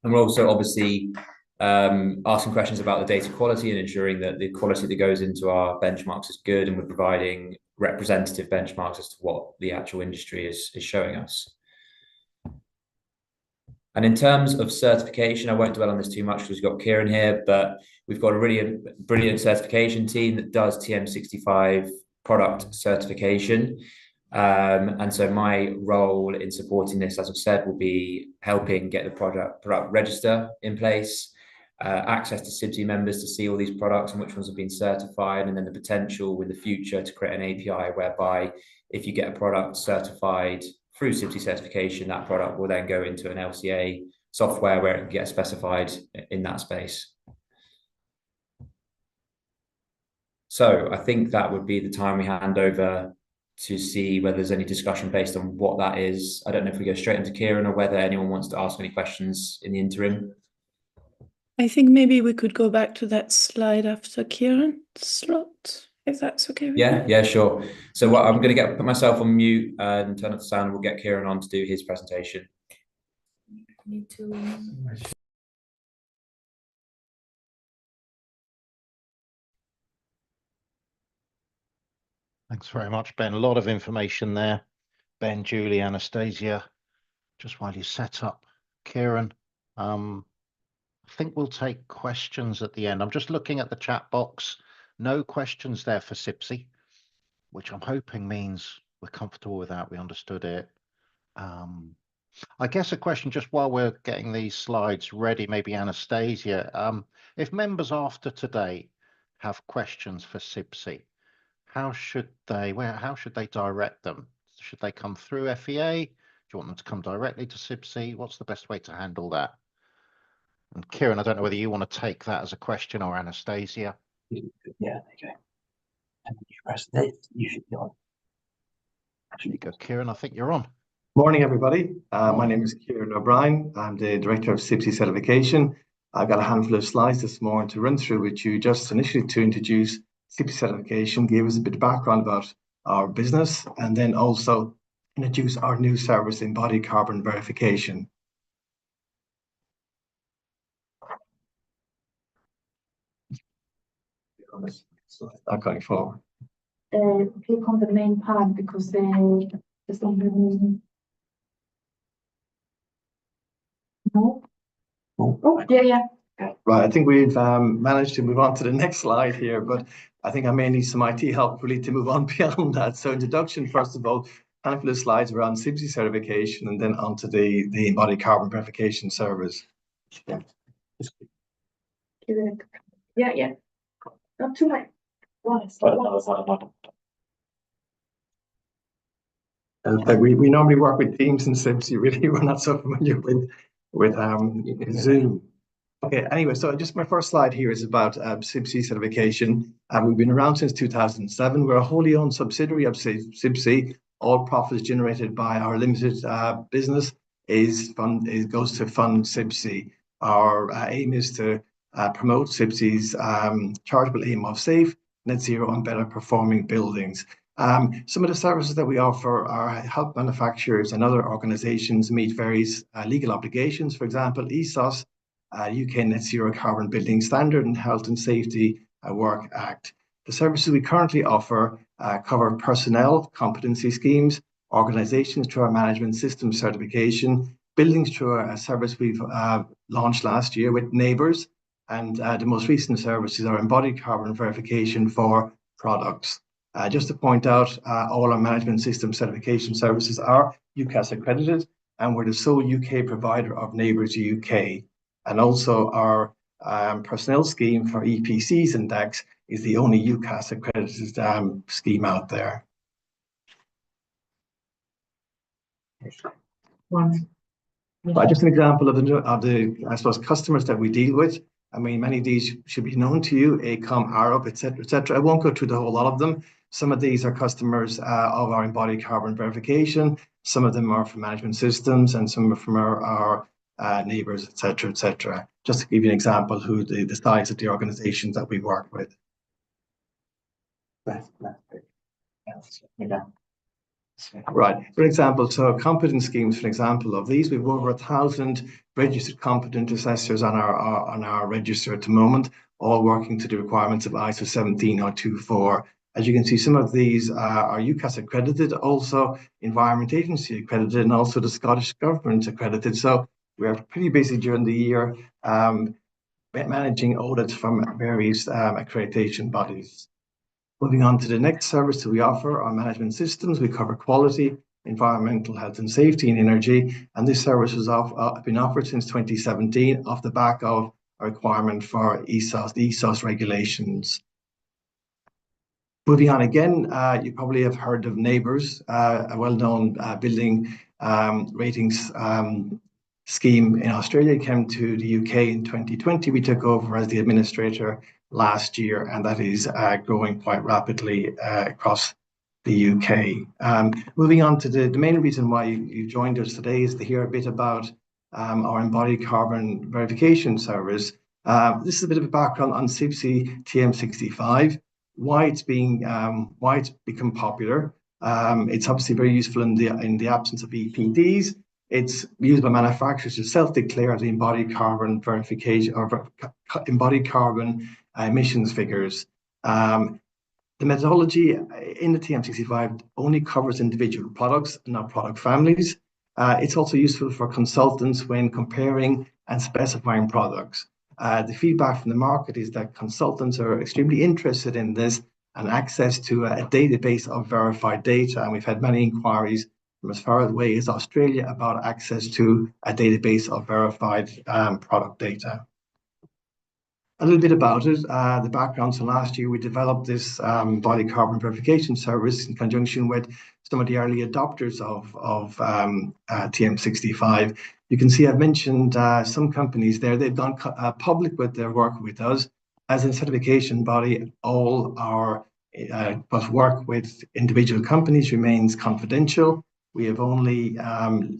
And we're also obviously asking questions about the data quality and ensuring that the quality that goes into our benchmarks is good, and we're providing representative benchmarks as to what the actual industry is showing us. And in terms of certification, I won't dwell on this too much because we've got Kieran here, but we've got a really brilliant certification team that does TM65 product certification. And so my role in supporting this, as I've said, will be helping get the product register in place, access to CIBSE members to see all these products and which ones have been certified, and then the potential in the future to create an API whereby if you get a product certified through CIBSE certification, that product will then go into an LCA software where it can get specified in that space. So I think that would be the time we hand over to see whether there's any discussion based on what that is. I don't know if we go straight into Kieran or whether anyone wants to ask any questions in the interim. I think maybe we could go back to that slide after Kieran's slot, if that's okay with you. Yeah, sure. So what I'm going to put myself on mute and turn off the sound. We'll get Kieran on to do his presentation. Need to... Thanks very much, Ben. A lot of information there. Ben, Julie, Anastasia, just while you set up Kieran. I think we'll take questions at the end. I'm just looking at the chat box. No questions there for CIBSE, which I'm hoping means we're comfortable with that. We understood it. I guess a question just while we're getting these slides ready, maybe Anastasia, if members after today have questions for CIBSE, how should they direct them? Should they come through FEA? Do you want them to come directly to CIBSE? What's the best way to handle that? And Kieran, I don't know whether you want to take that as a question or Anastasia. Yeah, okay. And you press this, you should be on. There you go, Kieran, I think you're on. Morning, everybody. My name is Kieran O'Brien. I'm the Director of CIBSE Certification. I've got a handful of slides this morning to run through with you, just initially to introduce CIBSE Certification, give us a bit of background about our business, and then also introduce our new service, Embodied Carbon Verification. Not going forward. Click on the main part because there's something. No. Oh, yeah. Right, I think we've managed to move on to the next slide here, but I think I may need some IT help really to move on beyond that. So introduction, first of all, a handful of slides around CIBSE certification and then onto the Embodied Carbon Verification service. Yeah. Yeah. Not too much. We normally work with Teams and CIBSE, really. We're not so familiar with Zoom. Okay, anyway, so just my first slide here is about CIBSE certification. We've been around since 2007. We're a wholly owned subsidiary of CIBSE. All profits generated by our limited business goes to fund CIBSE. Our aim is to promote CIBSE's charitable aim of safe, net zero and better performing buildings. Some of the services that we offer are help manufacturers and other organizations meet various legal obligations. For example, ESOS, UK Net Zero Carbon Building Standard and Health and Safety Work Act. The services we currently offer cover personnel competency schemes, organizations through our management system certification, buildings through a service we've launched last year with neighbours, and the most recent services are embodied carbon verification for products. Just to point out, all our management system certification services are UCAS accredited, and we're the sole UK provider of Neighbours UK. And also our personnel scheme for EPCs and DECs is the only UCAS accredited scheme out there. Just an example of the I suppose customers that we deal with. I mean, many of these should be known to you, AECOM, Arup, etc. I won't go through the whole lot of them. Some of these are customers of our embodied carbon verification. Some of them are from management systems, and some are from our neighbours, etc. Just to give you an example, who the size of the organisations that we work with. Right, for example, so competence schemes, for example, of these, we've over 1,000 registered competent assessors on our register at the moment, all working to the requirements of ISO 17024. As you can see, some of these are UCAS accredited, also Environment Agency accredited, and also the Scottish Government accredited. So we're pretty busy during the year managing audits from various accreditation bodies. Moving on to the next service that we offer, our management systems. We cover quality, environmental, health and safety, and energy. And this service has been offered since 2017 off the back of a requirement for ESOS, the ESOS regulations. Moving on again, you probably have heard of Neighbours, a well-known building ratings scheme in Australia. It came to the UK in 2020. We took over as the administrator last year, and that is growing quite rapidly across the UK. Moving on to the main reason why you joined us today is to hear a bit about our embodied carbon verification service. This is a bit of a background on CIBSE TM65, why it's become popular. It's obviously very useful in the absence of EPDs. It's used by manufacturers to self-declare the embodied carbon verification or embodied carbon emissions figures. The methodology in the TM65 only covers individual products, not product families. It's also useful for consultants when comparing and specifying products. The feedback from the market is that consultants are extremely interested in this and access to a database of verified data. And we've had many inquiries from as far away as Australia about access to a database of verified product data. A little bit about it, the background. So last year we developed this body carbon verification service in conjunction with some of the early adopters of TM65. You can see I've mentioned some companies there. They've gone public with their work with us. As a certification body, all our work with individual companies remains confidential. We have only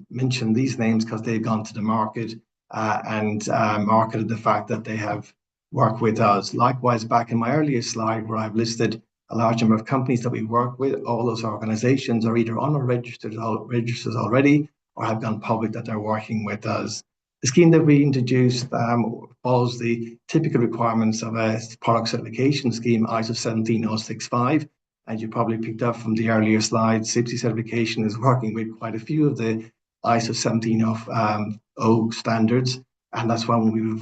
mentioned these names because they've gone to the market and marketed the fact that they have work with us. Likewise, back in my earlier slide where I've listed a large number of companies that we work with, all those organizations are either on our registers already or have gone public that they're working with us. The scheme that we introduced follows the typical requirements of a product certification scheme, ISO 17065. As you probably picked up from the earlier slides, CIBSE certification is working with quite a few of the ISO 170 standards. And that's why when we've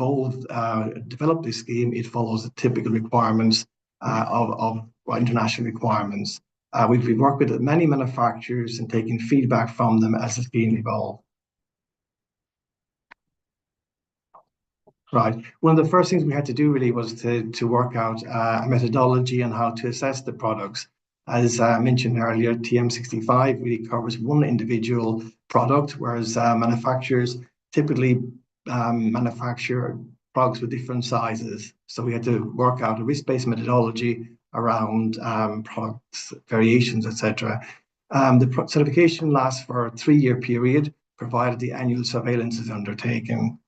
developed this scheme, it follows the typical requirements of international requirements. We've worked with many manufacturers and taken feedback from them as the scheme evolved. Right. One of the first things we had to do really was to work out a methodology on how to assess the products. As mentioned earlier, TM65 really covers one individual product, whereas manufacturers typically manufacture products with different sizes. So we had to work out a risk-based methodology around products, variations, etc. The certification lasts for a 3-year period, provided the annual surveillance is undertaken.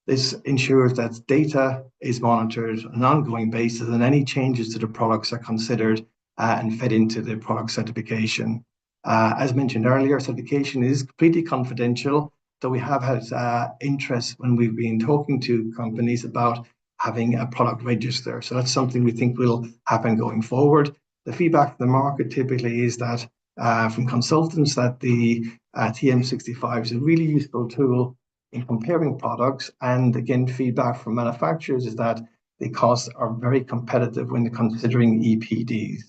This ensures that data is monitored on an ongoing basis and any changes to the products are considered and fed into the product certification. As mentioned earlier, certification is completely confidential. So we have had interest when we've been talking to companies about having a product register. So that's something we think will happen going forward. The feedback from the market typically is that from consultants that the TM65 is a really useful tool in comparing products. And again, feedback from manufacturers is that the costs are very competitive when considering EPDs.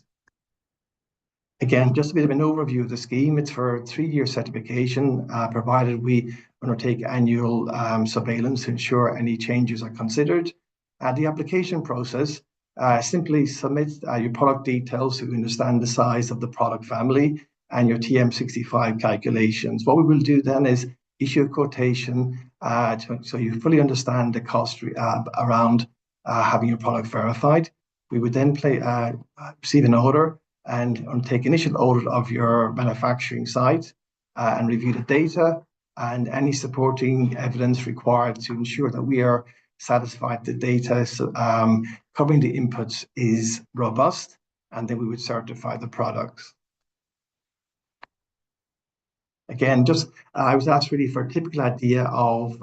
Again, just a bit of an overview of the scheme. It's for a 3-year certification, provided we undertake annual surveillance to ensure any changes are considered. The application process, simply submit your product details so you understand the size of the product family and your TM65 calculations. What we will do then is issue a quotation so you fully understand the cost around having your product verified. We would then receive an order and take initial audit of your manufacturing site and review the data and any supporting evidence required to ensure that we are satisfied the data covering the inputs is robust, and then we would certify the products. Again, I was asked really for a typical idea of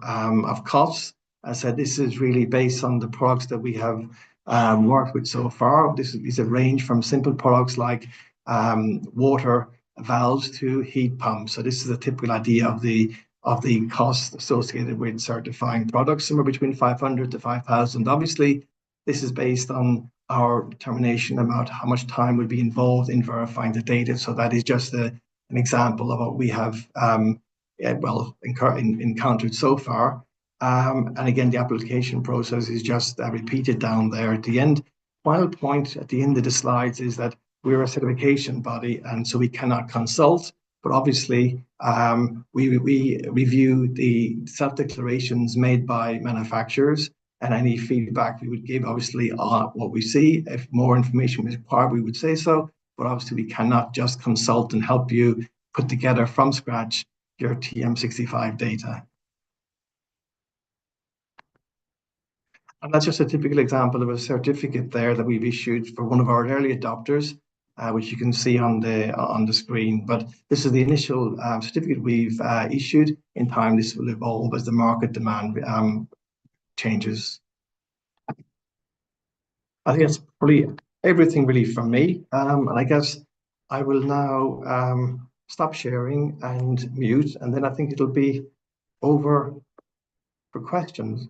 costs. I said this is really based on the products that we have worked with so far. This is a range from simple products like water valves to heat pumps. So this is a typical idea of the costs associated with certifying products, somewhere between 500 to 5,000. Obviously, this is based on our determination about how much time would be involved in verifying the data. So that is just an example of what we have encountered so far. And again, the application process is just repeated down there at the end. Final point at the end of the slides is that we're a certification body, and so we cannot consult. But obviously, we review the self-declarations made by manufacturers, and any feedback we would give, obviously, on what we see. If more information was required, we would say so. But obviously, we cannot just consult and help you put together from scratch your TM65 data. And that's just a typical example of a certificate there that we've issued for one of our early adopters, which you can see on the screen. But this is the initial certificate we've issued. In time, this will evolve as the market demand changes. I think that's probably everything really from me. And I guess I will now stop sharing and mute, and then I think it'll be over for questions.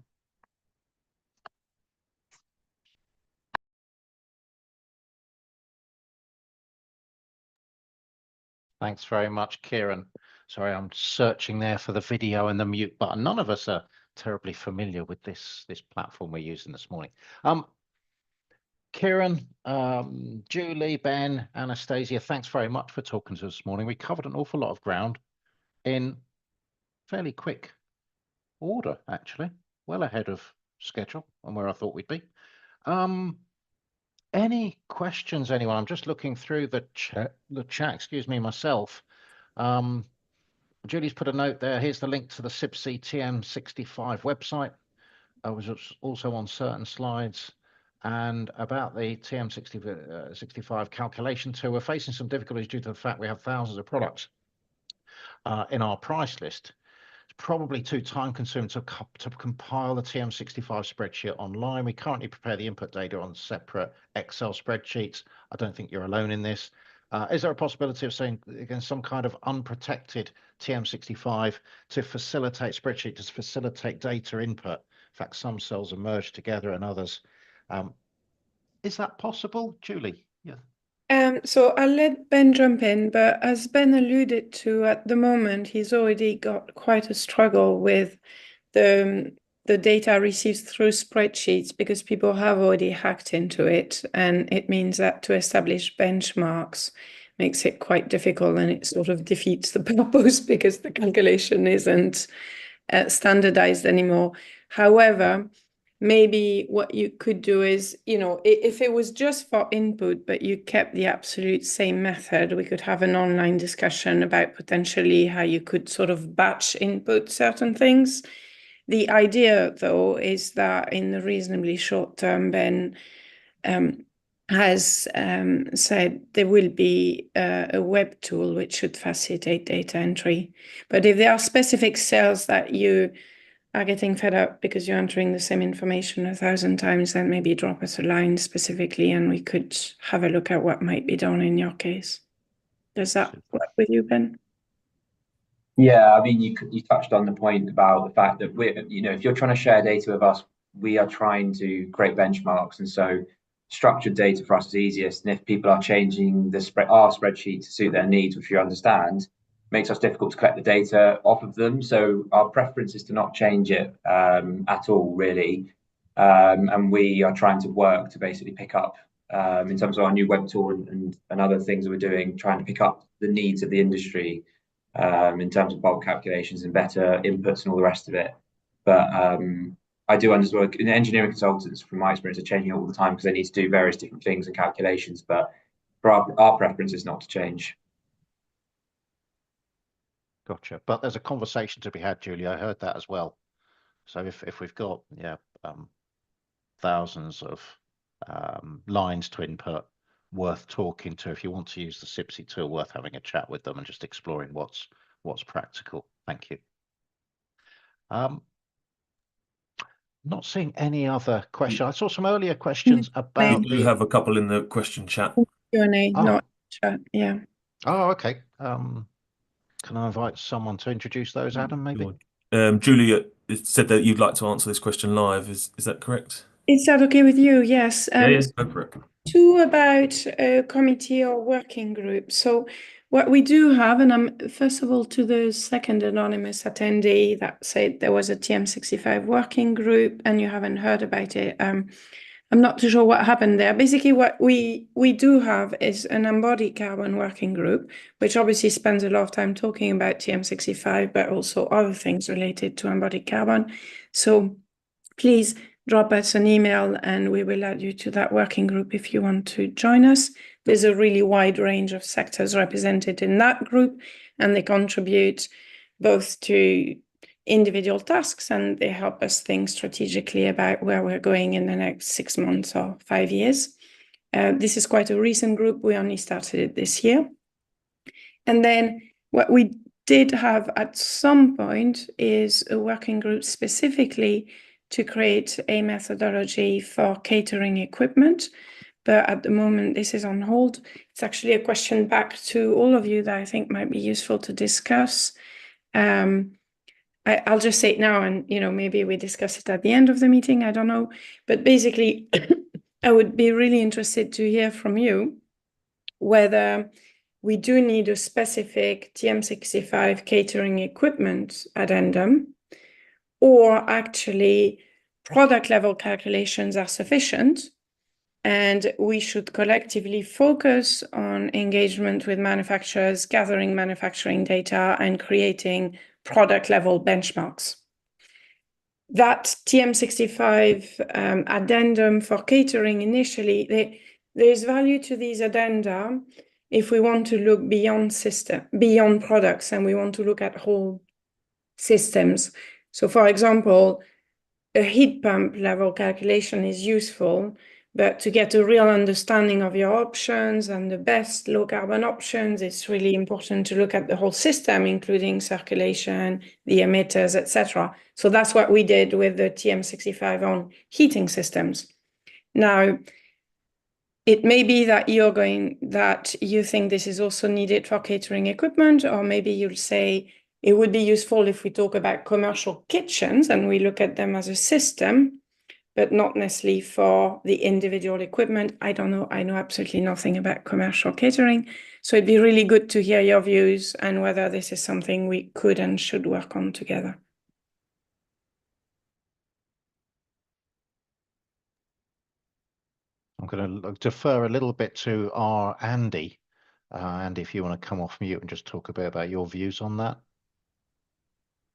Thanks very much, Kieran. Sorry, I'm searching there for the video and the mute button. None of us are terribly familiar with this platform we're using this morning. Kieran, Julie, Ben, Anastasia, thanks very much for talking to us this morning. We covered an awful lot of ground in fairly quick order, actually, well ahead of schedule and where I thought we'd be. Any questions, anyone? I'm just looking through the chat, excuse me, myself. Julie's put a note there. Here's the link to the CIBSE TM65 website. I was also on certain slides. And about the TM65 calculation tool, we're facing some difficulties due to the fact we have thousands of products in our price list. It's probably too time consuming to compile the TM65 spreadsheet online. We currently prepare the input data on separate Excel spreadsheets. I don't think you're alone in this. Is there a possibility of saying, again, some kind of unprotected TM65 to facilitate spreadsheet, to facilitate data input? In fact, some cells are merged together and others. Is that possible, Julie? Yeah. So I'll let Ben jump in, but as Ben alluded to, at the moment, he's already got quite a struggle with the data received through spreadsheets because people have already hacked into it. And it means that to establish benchmarks makes it quite difficult, and it sort of defeats the purpose because the calculation isn't standardized anymore. However, maybe what you could do is, if it was just for input, but you kept the absolute same method, we could have an online discussion about potentially how you could sort of batch input certain things. The idea, though, is that in the reasonably short term, Ben has said there will be a web tool which should facilitate data entry. But if there are specific cells that you are getting fed up because you're entering the same information 1,000 times, then maybe drop us a line specifically and we could have a look at what might be done in your case. Does that work with you, Ben? Yeah, I mean, you touched on the point about the fact that if you're trying to share data with us, we are trying to create benchmarks, and so structured data for us is easiest. And if people are changing our spreadsheet to suit their needs, which you understand, makes us difficult to collect the data off of them. So our preference is to not change it at all, really. And we are trying to work to basically pick up in terms of our new web tool and other things that we're doing, trying to pick up the needs of the industry. In terms of bulk calculations and better inputs and all the rest of it. But I do understand engineering consultants, from my experience, are changing all the time because they need to do various different things and calculations. But for our preference is not to change. Gotcha. But there's a conversation to be had, Julie. I heard that as well. So if we've got thousands of lines to input, worth talking to. If you want to use the CIBSE tool, worth having a chat with them and just exploring what's practical. Thank you. Not seeing any other questions. I saw some earlier questions about. We do have a couple in the question chat. Q&A, not chat. Yeah. Oh, okay. Can I invite someone to introduce those, Adam? Maybe. Julia said that you'd like to answer this question live. Is that correct? Is that okay with you? Yes. Yes, go for it. Two about a committee or working group. So what we do have, and I'm first of all to the second anonymous attendee that said there was a TM65 working group and you haven't heard about it. I'm not too sure what happened there. Basically, what we do have is an embodied carbon working group, which obviously spends a lot of time talking about TM65, but also other things related to embodied carbon. So please drop us an email and we will add you to that working group if you want to join us. There's a really wide range of sectors represented in that group, and they contribute both to individual tasks and they help us think strategically about where we're going in the next 6 months or 5 years. This is quite a recent group. We only started it this year. And then what we did have at some point is a working group specifically to create a methodology for catering equipment. But at the moment, this is on hold. It's actually a question back to all of you that I think might be useful to discuss. I'll just say it now, and maybe we discuss it at the end of the meeting. I don't know. But basically, I would be really interested to hear from you whether we do need a specific TM65 catering equipment addendum, or actually product level calculations are sufficient, and we should collectively focus on engagement with manufacturers, gathering manufacturing data, and creating product level benchmarks. That TM65 addendum for catering initially, there's value to these addenda if we want to look beyond products, and we want to look at whole systems. So for example, a heat pump level calculation is useful, but to get a real understanding of your options and the best low carbon options, it's really important to look at the whole system, including circulation, the emitters, etc. So that's what we did with the TM65 on heating systems. Now, it may be that you think this is also needed for catering equipment, or maybe you'll say it would be useful if we talk about commercial kitchens and we look at them as a system, but not necessarily for the individual equipment. I don't know. I know absolutely nothing about commercial catering. So it'd be really good to hear your views and whether this is something we could and should work on together. I'm going to defer a little bit to our Andy. Andy, if you want to come off mute and just talk a bit about your views on that.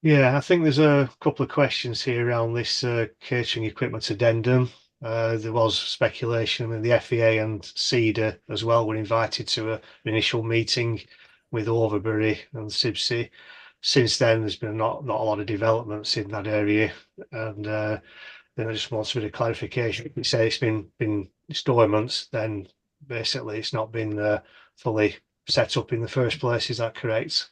Yeah, I think there's a couple of questions here around this catering equipment addendum. There was speculation, and the FEA and CIDA as well were invited to an initial meeting with Overbury and CIBSE. Since then, there's been not a lot of developments in that area, and then I just want a bit of clarification. If you say it's been dormant, then basically it's not been fully set up in the first place. Is that correct?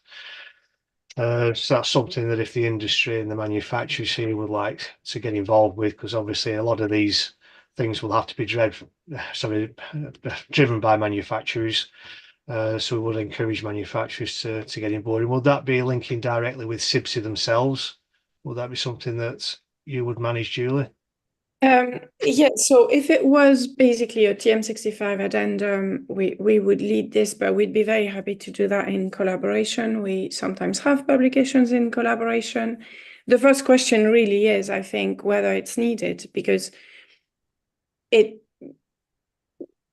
So that's something that if the industry and the manufacturers here would like to get involved with, because obviously a lot of these things will have to be driven by manufacturers. So we would encourage manufacturers to get involved. And would that be linking directly with CIBSE themselves? Would that be something that you would manage, Julie? Yeah, so if it was basically a TM65 addendum, we would lead this, but we'd be very happy to do that in collaboration. We sometimes have publications in collaboration. The first question really is, I think, whether it's needed, because in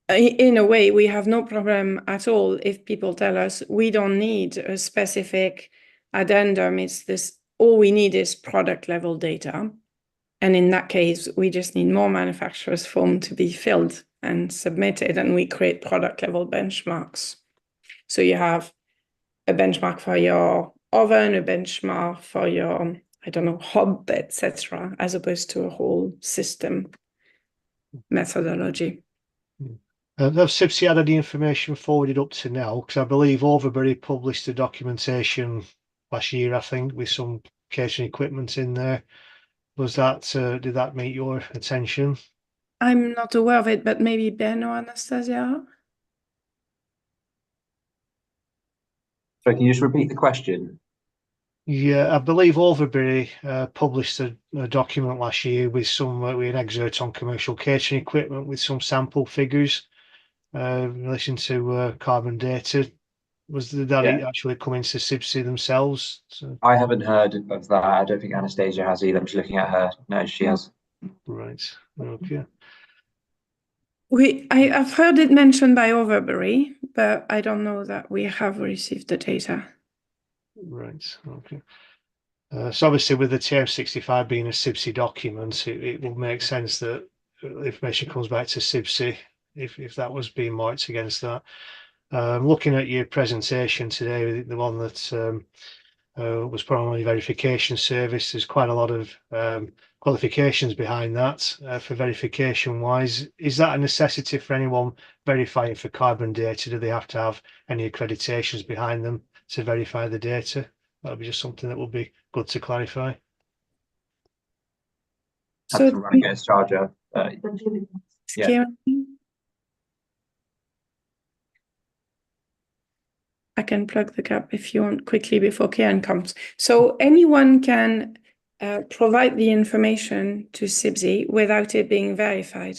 a way, we have no problem at all if people tell us we don't need a specific addendum. It's this, all we need is product level data. And in that case, we just need more manufacturers' form to be filled and submitted, and we create product level benchmarks. So you have a benchmark for your oven, a benchmark for your, I don't know, hob, etc., as opposed to a whole system methodology. Have CIBSE had any information forwarded up to now? Because I believe Overbury published the documentation last year, I think, with some catering equipment in there. Was that, did that meet your attention? I'm not aware of it, but maybe Ben or Anastasia? So can you just repeat the question? Yeah, I believe Overbury published a document last year with an excerpt on commercial catering equipment with some sample figures in relation to carbon data. Did that actually come into CIBSE themselves? So, I haven't heard of that. I don't think Anastasia has either. I'm just looking at her. No, she has. right. Okay. I've heard it mentioned by Overbury, but I don't know that we have received the data. Right. Okay. So obviously, with the TM65 being a CIBSE document, it will make sense that information comes back to CIBSE if that was being marked against that. Looking at your presentation today, the one that was put on the verification service, there's quite a lot of qualifications behind that for verification wise. Is that a necessity for anyone verifying for carbon data? Do they have to have any accreditations behind them to verify the data? That'll be just something that will be good to clarify. That's from running against charger. Yeah. I can plug the gap if you want quickly before Kieran comes. So anyone can provide the information to CIBSE without it being verified.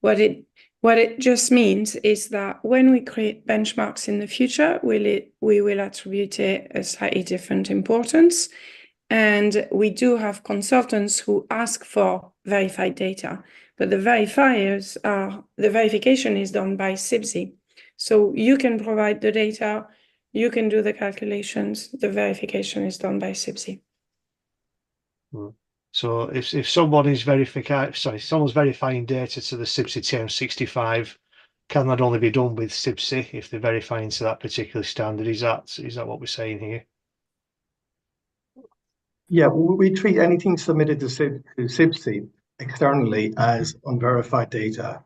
What it What it just means is that when we create benchmarks in the future, we will attribute it a slightly different importance. And we do have consultants who ask for verified data, but the verification is done by CIBSE. So you can provide the data, you can do the calculations, the verification is done by CIBSE. So if someone's verifying data to the CIBSE TM65, can that only be done with CIBSE if they're verifying to that particular standard? Is that what we're saying here? Yeah, we treat anything submitted to CIBSE externally as unverified data.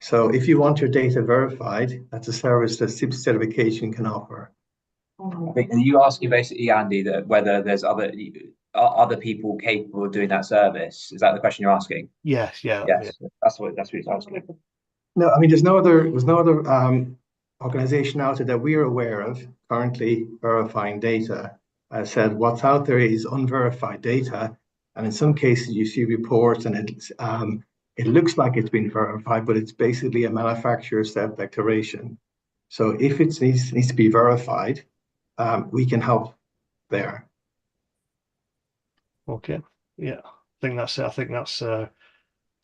So if you want your data verified, that's a service that CIBSE certification can offer. Are you asking basically, Andy, that whether there's other people capable of doing that service? Is that the question you're asking? Yes, yeah. That's what he's asking. No, I mean there's no other organization out there that we're aware of currently verifying data. I said what's out there is unverified data, and in some cases you see reports and it looks like it's been verified, but it's basically a manufacturer self-declaration. So if it needs to be verified, we can help there. Okay. Yeah, I think that's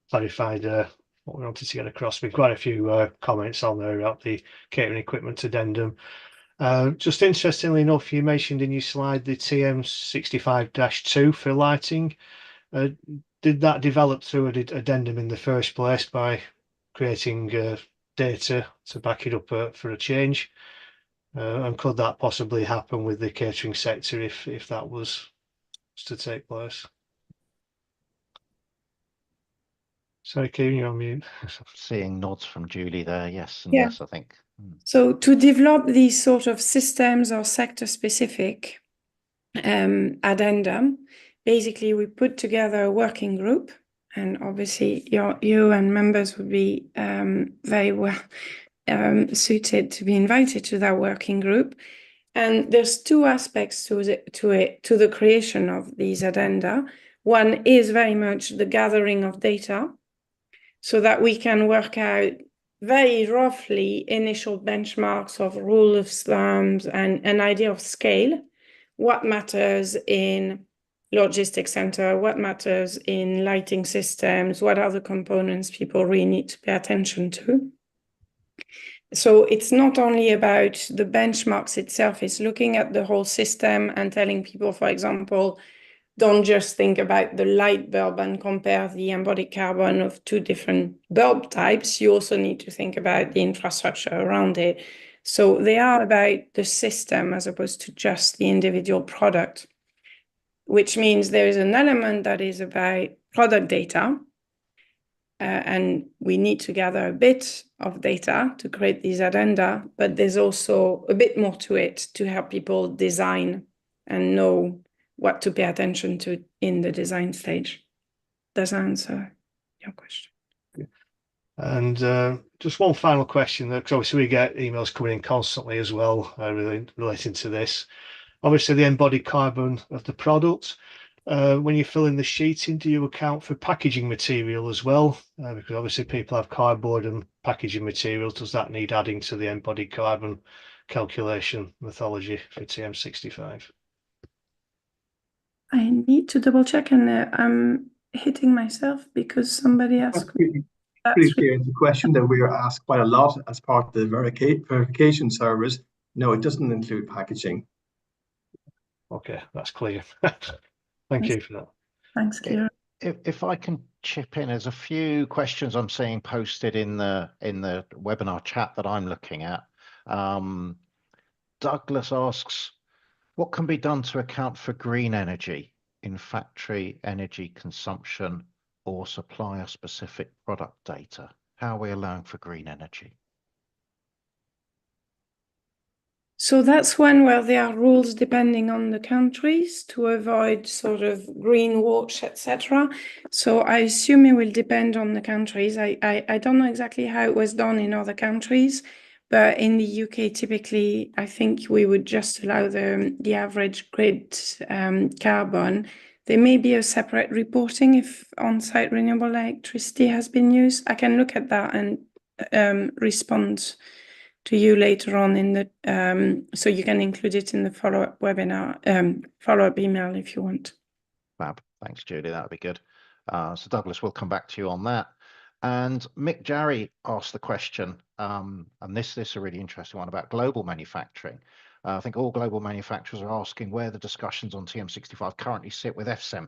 clarified what we wanted to get across. We've quite a few comments on there about the catering equipment addendum. Just interestingly enough, you mentioned in your slide the TM65-2 for lighting. Did that develop through an addendum in the first place by creating data to back it up for a change? And could that possibly happen with the catering sector if that was to take place? Sorry, Kieran, you're on mute. Seeing nods from Julie there, yes, and Yeah. yes, I think. So to develop these sort of systems or sector-specific addendum, basically we put together a working group, and obviously you and members would be very well suited to be invited to that working group. And there's two aspects to the creation of these addenda. One is very much the gathering of data, so that we can work out very roughly initial benchmarks of rule of thumbs and an idea of scale, what matters in logistics center, what matters in lighting systems, what are the components people really need to pay attention to. So it's not only about the benchmarks itself, it's looking at the whole system and telling people, for example, don't just think about the light bulb and compare the embodied carbon of two different bulb types. You also need to think about the infrastructure around it. So they are about the system as opposed to just the individual product, which means there is an element that is about product data. And we need to gather a bit of data to create these addenda, but there's also a bit more to it to help people design and know what to pay attention to in the design stage. Does that answer your question? And just one final question, because obviously we get emails coming in constantly as well, relating to this. Obviously, the embodied carbon of the product. When you fill in the sheeting, do you account for packaging material as well? Because obviously people have cardboard and packaging materials. Does that need adding to the embodied carbon calculation methodology for TM65? I need to double check, and I'm hitting myself because somebody asked. Pretty clear. It's a question that we are asked quite a lot as part of the verification service. No, it doesn't include packaging. Okay, that's clear. Thank you for that. Thanks, Kieran. If I can chip in, there's a few questions I'm seeing posted in the webinar chat that I'm looking at. Douglas asks, what can be done to account for green energy in factory energy consumption or supplier specific product data? How are we allowing for green energy? So that's one where there are rules depending on the countries to avoid sort of greenwash, etc. So I assume it will depend on the countries. I don't know exactly how it was done in other countries, but in the UK, typically, I think we would just allow the average grid carbon. There may be a separate reporting if on-site renewable electricity has been used. I can look at that and respond to you later on in the so you can include it in the follow-up webinar, follow-up email if you want. Fab. Thanks, Julie. That would be good. So Douglas, we'll come back to you on that. And Mick Jarry asked the question, and this is a really interesting one about global manufacturing. I think all global manufacturers are asking where the discussions on TM65 currently sit with FSEM,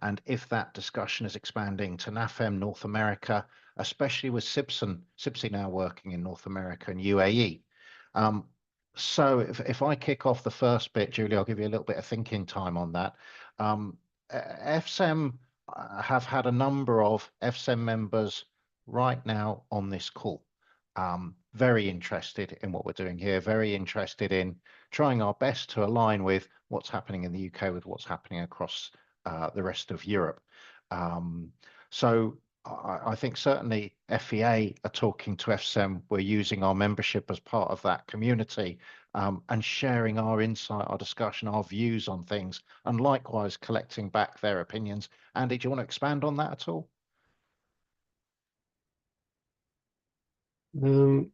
and if that discussion is expanding to NAFEM, North America, especially with CIBSE now working in North America and UAE. So if I kick off the first bit, Julie, I'll give you a little bit of thinking time on that. FSEM have had a number of FSEM members right now on this call. Very interested in what we're doing here, very interested in trying our best to align with what's happening in the UK with what's happening across the rest of Europe. So I think certainly FEA are talking to FSEM. We're using our membership as part of that community and sharing our insight, our discussion, our views on things, and likewise collecting back their opinions. Andy, do you want to expand on that at all?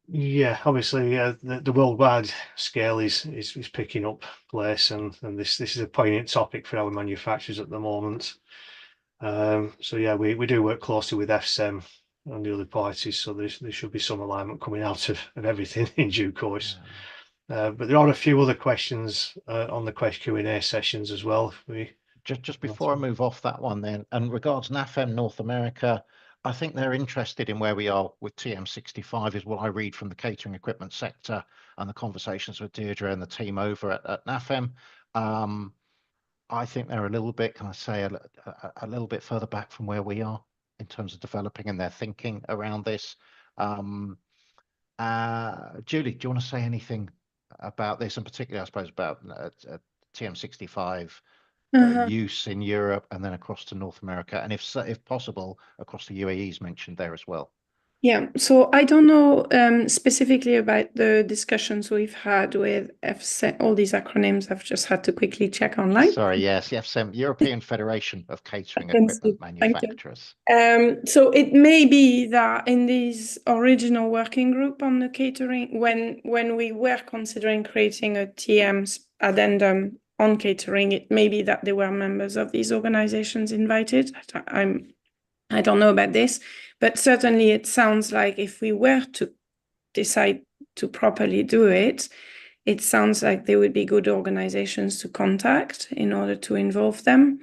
Yeah, obviously, the worldwide scale is picking up place, and this is a poignant topic for our manufacturers at the moment. So yeah, we do work closely with FSEM and the other parties, so there should be some alignment coming out of everything in due course. But there are a few other questions on the Q&A sessions as well. Just before I move off that one then, and regards NAFEM North America, I think they're interested in where we are with TM65 is what I read from the catering equipment sector and the conversations with Deirdre and the team over at NAFEM. I think they're a little bit, can I say, a little bit further back from where we are in terms of developing and their thinking around this. Julie, do you want to say anything about this, and particularly, I suppose, about TM65 use in Europe and then across to North America, and if possible, across the UAEs mentioned there as well? Yeah, so I don't know specifically about the discussions we've had with FSEM, all these acronyms I've just had to quickly check online. Sorry, yes, FSEM, European Federation of Catering Equipment Manufacturers. So it may be that in this original working group on the catering, when we were considering creating a TM addendum on catering, it may be that there were members of these organizations invited. I don't know about this, but certainly it sounds like if we were to decide to properly do it, it sounds like there would be good organizations to contact in order to involve them.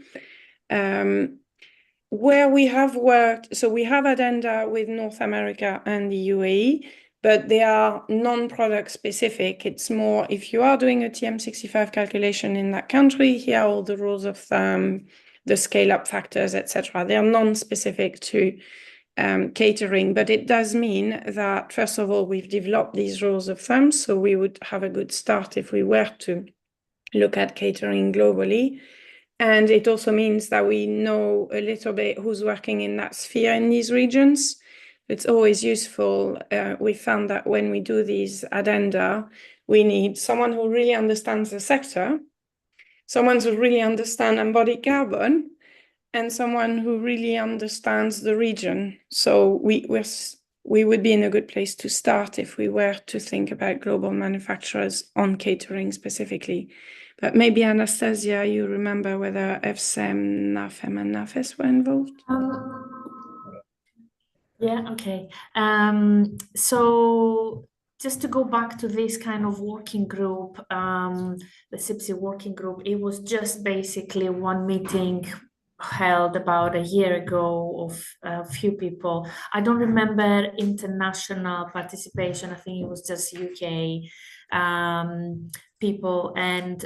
Where we have worked, so we have addenda with North America and the UAE, but they are non-product specific. It's more, if you are doing a TM65 calculation in that country, here are all the rules of thumb, the scale-up factors, etc. They are non-specific to catering, but it does mean that, first of all, we've developed these rules of thumb, so we would have a good start if we were to look at catering globally. And it also means that we know a little bit who's working in that sphere in these regions. It's always useful. We found that when we do these addenda, we need someone who really understands the sector, someone who really understands embodied carbon, and someone who really understands the region. So we would be in a good place to start if we were to think about global manufacturers on catering specifically. But maybe, Anastasia, you remember whether FSEM, NAFEM, and NAFES were involved? Yeah, okay. So just to go back to this kind of working group, the CIBSE working group, it was just basically one meeting held about a year ago of a few people. I don't remember international participation. I think it was just UK people, and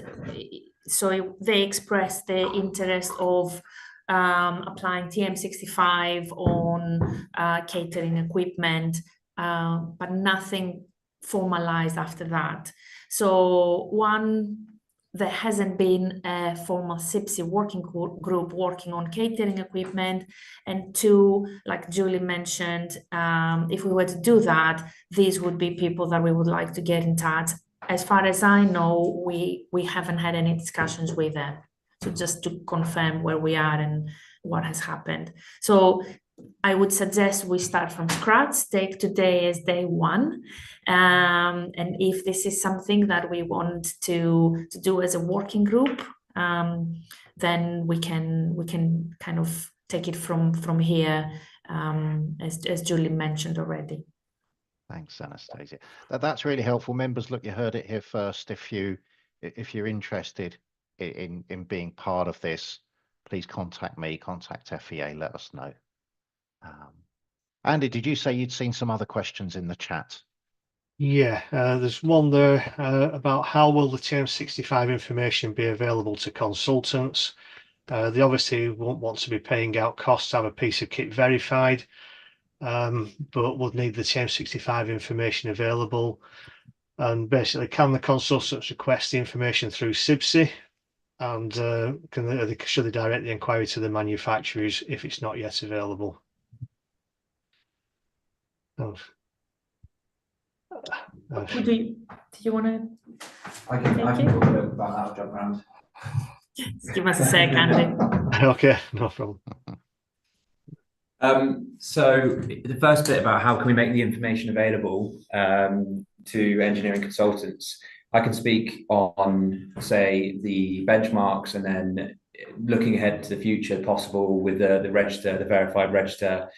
so they expressed the interest of applying TM65 on catering equipment, but nothing formalized after that. So there hasn't been a formal CIBSE working group working on catering equipment, and two, like Julie mentioned, if we were to do that, these would be people that we would like to get in touch. As far as I know, we haven't had any discussions with them. So just to confirm where we are and what has happened. So I would suggest we start from scratch, take today as day one. And if this is something that we want to do as a working group, then we can kind of take it from here, as Julie mentioned already. Thanks, Anastasia. That's really helpful. Members, look, you heard it here first. If you're interested in being part of this, please contact me, contact FEA, let us know. Andy, did you say you'd seen some other questions in the chat? Yeah, there's one there about how will the TM65 information be available to consultants? They obviously won't want to be paying out costs to have a piece of kit verified, but would need the TM65 information available. And basically, can the consultants request the information through CIBSE? And should they direct the inquiry to the manufacturers if it's not yet available? Oh. Do you want to? I can talk a little bit about that, jump around. Give us a sec, Andy. Okay, no problem. So the first bit about how can we make the information available to engineering consultants, I can speak on, say, the benchmarks, and then looking ahead to the future possible with the register, the verified register,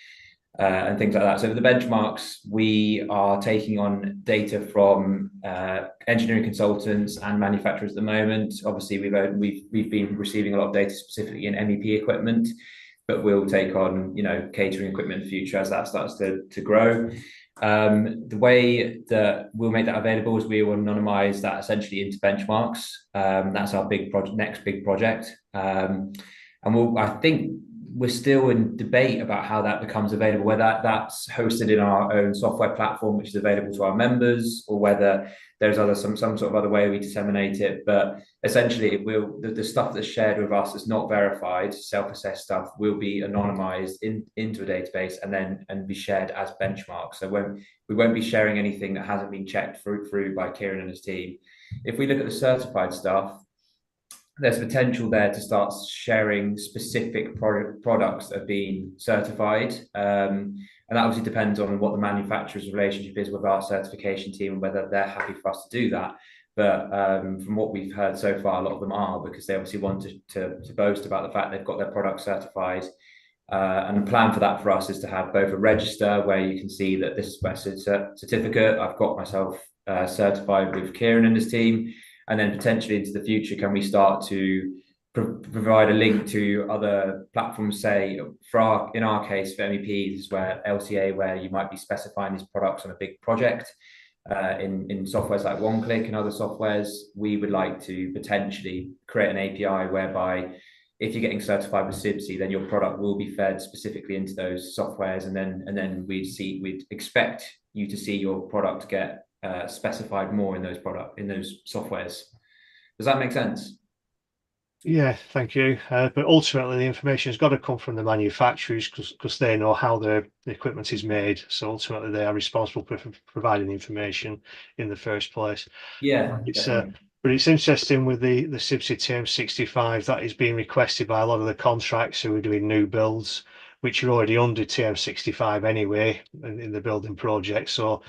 and things like that. So for the benchmarks, we are taking on data from engineering consultants and manufacturers at the moment. Obviously, we've been receiving a lot of data specifically in MEP equipment, but we'll take on, you know, catering equipment in the future as that starts to grow. The way that we'll make that available is we will anonymize that essentially into benchmarks. That's our next big project. And I think we're still in debate about how that becomes available, whether that's hosted in our own software platform, which is available to our members, or whether there's some sort of other way we disseminate it. But essentially, the stuff that's shared with us is not verified, self-assessed stuff will be anonymized into a database and be shared as benchmarks. So we won't be sharing anything that hasn't been checked through by Kieran and his team. If we look at the certified stuff, there's potential there to start sharing specific products that have been certified. And that obviously depends on what the manufacturer's relationship is with our certification team and whether they're happy for us to do that. But from what we've heard so far, a lot of them are, because they obviously want to boast about the fact they've got their product certified. And the plan for that for us is to have both a register where you can see that this is my certificate. I've got myself certified with Kieran and his team. And then potentially into the future, can we start to provide a link to other platforms, say, in our case, for MEPs, where LCA, where you might be specifying these products on a big project, in softwares like OneClick and other softwares, we would like to potentially create an API whereby if you're getting certified with CIBSE, then your product will be fed specifically into those softwares, and then we'd expect you to see your product get specified more in those softwares. Does that make sense? Yeah, thank you. But ultimately, the information has got to come from the manufacturers because they know how the equipment is made. So ultimately, they are responsible for providing the information in the first place. Yeah, but it's interesting with the CIBSE TM65 that is being requested by a lot of the contracts who are doing new builds, which are already under TM65 anyway in the building project. So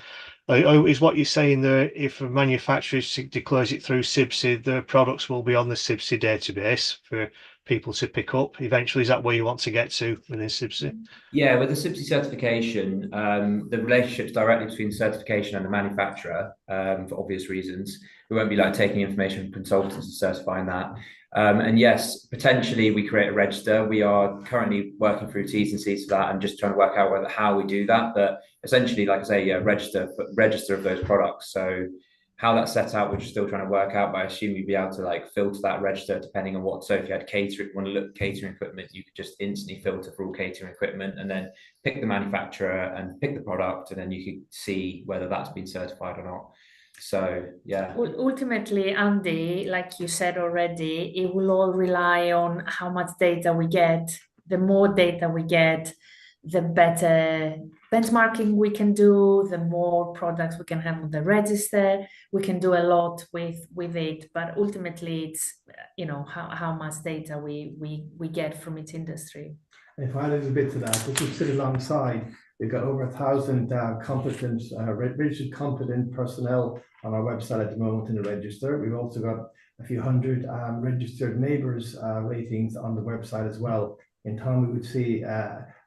is what you're saying there, if a manufacturer declares it through CIBSE, the products will be on the CIBSE database for people to pick up eventually? Is that where you want to get to within CIBSE? Yeah, with the CIBSE certification, the relationship's directly between certification and the manufacturer, for obvious reasons. We won't be like taking information from consultants and certifying that. And yes, potentially we create a register. We are currently working through T's and C's for that and just trying to work out how we do that. But essentially, like I say, register of those products. So how that's set out, we're just still trying to work out, but I assume you'd be able to like filter that register depending on what. So if you had want to look at catering equipment, you could just instantly filter for all catering equipment and then pick the manufacturer and pick the product, and then you could see whether that's been certified or not. So yeah. Ultimately, Andy, like you said already, it will all rely on how much data we get. The more data we get, the better benchmarking we can do, the more products we can have on the register. We can do a lot with it, but ultimately it's, you know, how much data we get from each industry. If I add a little bit to that, this will sit alongside. We've got over 1,000 competent, registered competent personnel on our website at the moment in the register. We've also got a few hundred registered neighbours ratings on the website as well. In time, we would see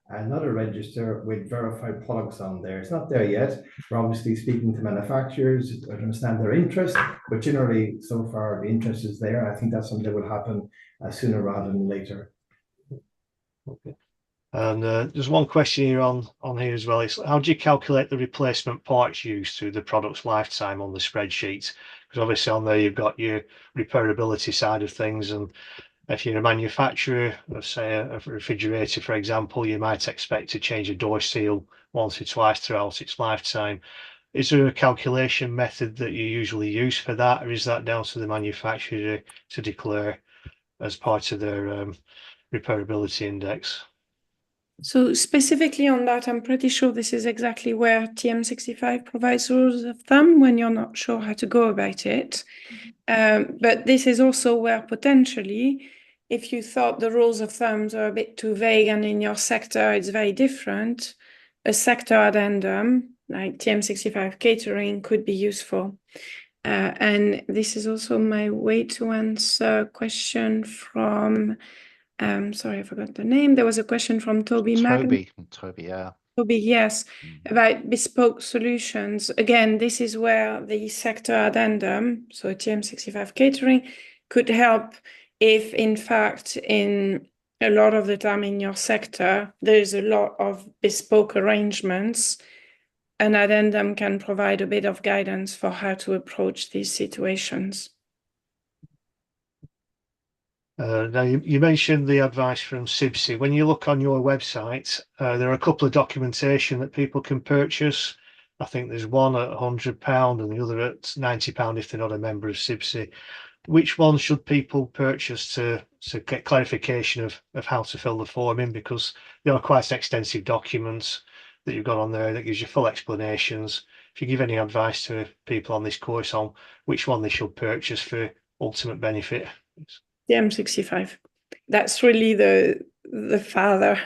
another register with verified products on there. It's not there yet. We're obviously speaking to manufacturers to understand their interest, but generally, so far, the interest is there. I think that's something that will happen sooner rather than later. Okay. And there's one question here on here as well. It's how do you calculate the replacement parts used through the product's lifetime on the spreadsheet? Because obviously on there you've got your repairability side of things, and if you're a manufacturer of, say, a refrigerator, for example, you might expect to change a door seal once or twice throughout its lifetime. Is there a calculation method that you usually use for that, or is that down to the manufacturer to declare as part of their repairability index? So specifically on that, I'm pretty sure this is exactly where TM65 provides rules of thumb when you're not sure how to go about it. But this is also where potentially, if you thought the rules of thumbs are a bit too vague and in your sector it's very different, a sector addendum like TM65 catering could be useful. And this is also my way to answer a question from sorry, I forgot the name. There was a question from Toby. Toby, yeah. Toby, yes, about bespoke solutions. Again, this is where the sector addendum, so TM65 catering, could help if, in fact, in a lot of the time in your sector, there's a lot of bespoke arrangements. An addendum can provide a bit of guidance for how to approach these situations. Now, you mentioned the advice from CIBSE. When you look on your website, there are a couple of documentation that people can purchase. I think there's one at £100 and the other at £90 if they're not a member of CIBSE. Which one should people purchase to get clarification of how to fill the form in? Because they are quite extensive documents that you've got on there that gives you full explanations. If you give any advice to people on this course on which one they should purchase for ultimate benefit. TM65. That's really the father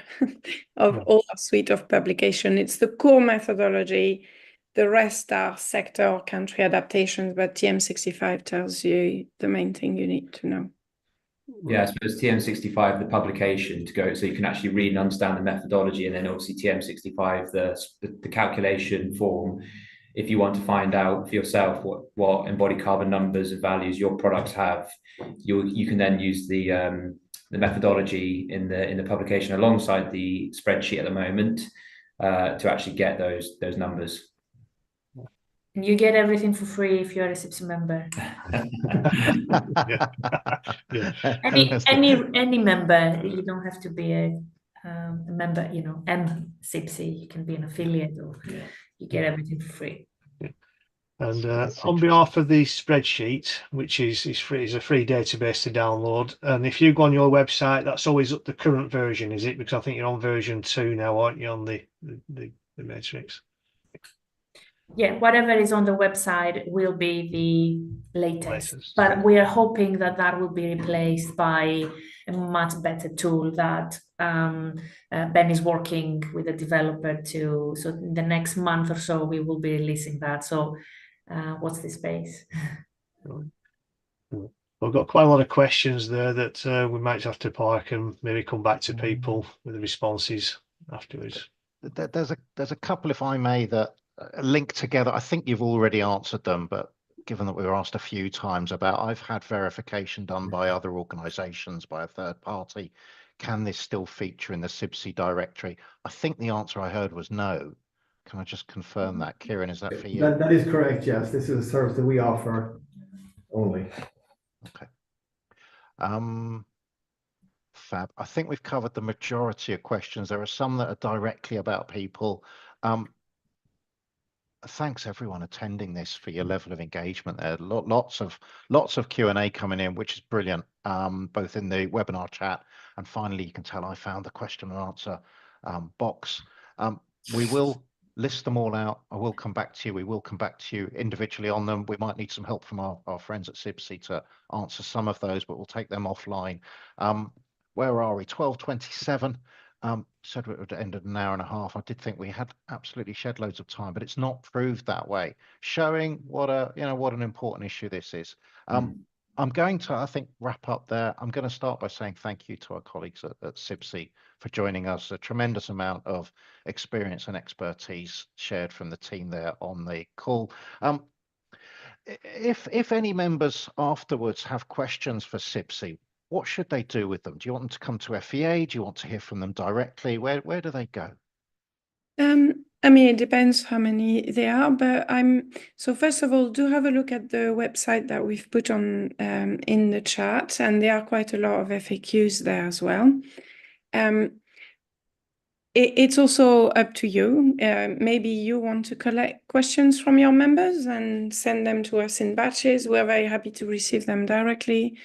of all our suite of publication. It's the core methodology. The rest are sector or country adaptations, but TM65 tells you the main thing you need to know. Yeah, I suppose TM65, the publication to go, so you can actually read and understand the methodology, and then obviously TM65, the calculation form. If you want to find out for yourself what embodied carbon numbers and values your products have, you can then use the methodology in the publication alongside the spreadsheet at the moment to actually get those numbers. And you get everything for free if you're a CIBSE member. Any member, you don't have to be a member, CIBSE, you can be an affiliate, or you get everything for free. And on behalf of the spreadsheet, which is free, is a free database to download. And if you go on your website, that's always up the current version, is it? Because I think you're on version 2 now, aren't you, on the matrix? Yeah, whatever is on the website will be the latest. But we are hoping that will be replaced by a much better tool that Ben is working with a developer to. So in the next month or so, we will be releasing that. So watch this space. We've got quite a lot of questions there that we might have to park and maybe come back to people with the responses afterwards. There's a couple, if I may, that link together. I think you've already answered them, but given that we were asked a few times about, I've had verification done by other organizations, by a third party. Can this still feature in the CIBSE directory? I think the answer I heard was no. Can I just confirm that? Kieran, is that for you? That is correct, yes. This is a service that we offer only. Okay. Fab. I think we've covered the majority of questions. There are some that are directly about people. Thanks everyone attending this for your level of engagement there. Lots of Q&A coming in, which is brilliant, both in the webinar chat, and finally you can tell I found the question and answer box. We will list them all out. I will come back to you. We will come back to you individually on them. We might need some help from our friends at CIBSE to answer some of those, but we'll take them offline. Where are we? 12:27. Said it would end at an hour and a half. I did think we had absolutely shed loads of time, but it's not proved that way, showing what an important issue this is. I'm going to, I think, wrap up there. I'm going to start by saying thank you to our colleagues at CIBSE for joining us. A tremendous amount of experience and expertise shared from the team there on the call. If any members afterwards have questions for CIBSE, what should they do with them? Do you want them to come to FEA? Do you want to hear from them directly? Where do they go? I mean, it depends how many there are, but so first of all, do have a look at the website that we've put on in the chat, and there are quite a lot of FAQs there as well. It's also up to you. Maybe you want to collect questions from your members and send them to us in batches. We're very happy to receive them directly.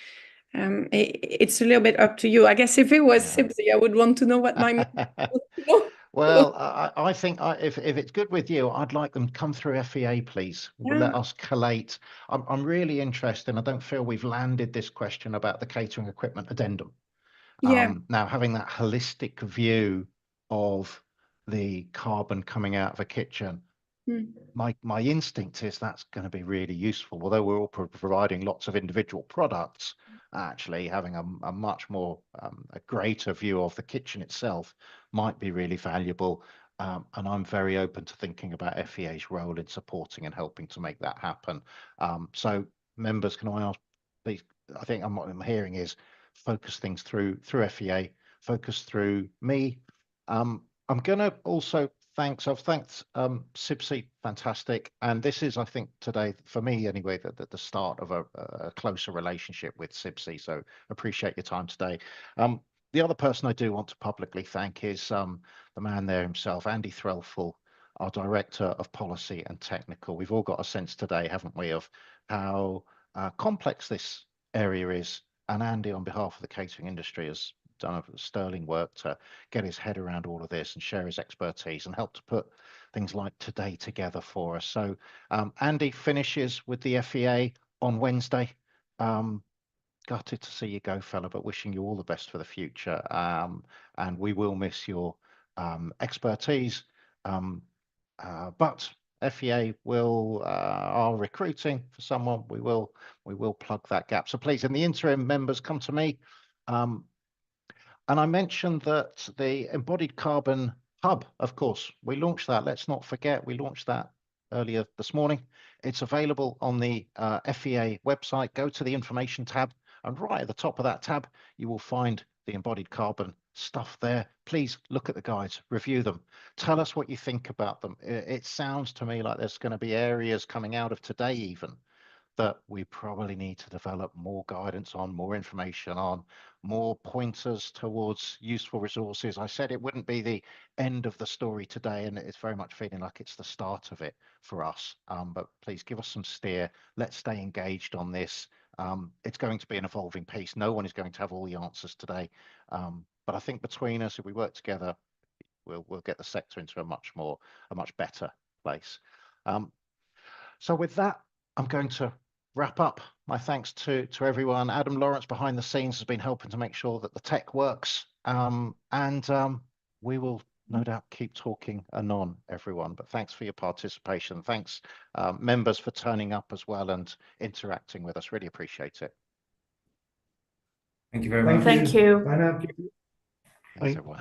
It's a little bit up to you. I guess if it was CIBSE, I would want to know what my Well, I think if it's good with you, I'd like them to come through FEA, please. Let us collate. I'm really interested. I don't feel we've landed this question about the catering equipment addendum. Now, having that holistic view of the carbon coming out of a kitchen, my instinct is that's going to be really useful. Although we're all providing lots of individual products, actually having a much more a greater view of the kitchen itself might be really valuable. And I'm very open to thinking about FEA's role in supporting and helping to make that happen. So members, can I ask, please, I think what I'm hearing is focus things through FEA, focus through me. I'm going to also thanks. I've thanked CIBSE, fantastic. And this is, I think, today, for me anyway, the start of a closer relationship with CIBSE. So appreciate your time today. The other person I do want to publicly thank is the man there himself, Andy Threlfall, our Director of Policy and Technical. We've all got a sense today, haven't we, of how complex this area is. And Andy, on behalf of the catering industry, has done sterling work to get his head around all of this and share his expertise and help to put things like today together for us. So Andy finishes with the FEA on Wednesday. Gutted to see you go, fella, but wishing you all the best for the future. And we will miss your expertise. But FEA are recruiting for someone. We will plug that gap. So please, in the interim, members, come to me. And I mentioned that the Embodied Carbon Hub, of course, we launched that. Let's not forget, we launched that earlier this morning. It's available on the FEA website. Go to the information tab, and right at the top of that tab, you will find the Embodied Carbon stuff there. Please look at the guides, review them. Tell us what you think about them. It sounds to me like there's going to be areas coming out of today even that we probably need to develop more guidance on, more information on, more pointers towards useful resources. I said it wouldn't be the end of the story today, and it's very much feeling like it's the start of it for us. But please give us some steer. Let's stay engaged on this. It's going to be an evolving piece. No one is going to have all the answers today. But I think between us, if we work together, we'll get the sector into a much better place. So with that, I'm going to wrap up. My thanks to everyone. Adam Lawrence behind the scenes has been helping to make sure that the tech works. And we will no doubt keep talking anon, everyone. But thanks for your participation. Thanks, members, for turning up as well and interacting with us. Really appreciate it. Thank you very much. Thank you. Bye now. Thanks, everyone.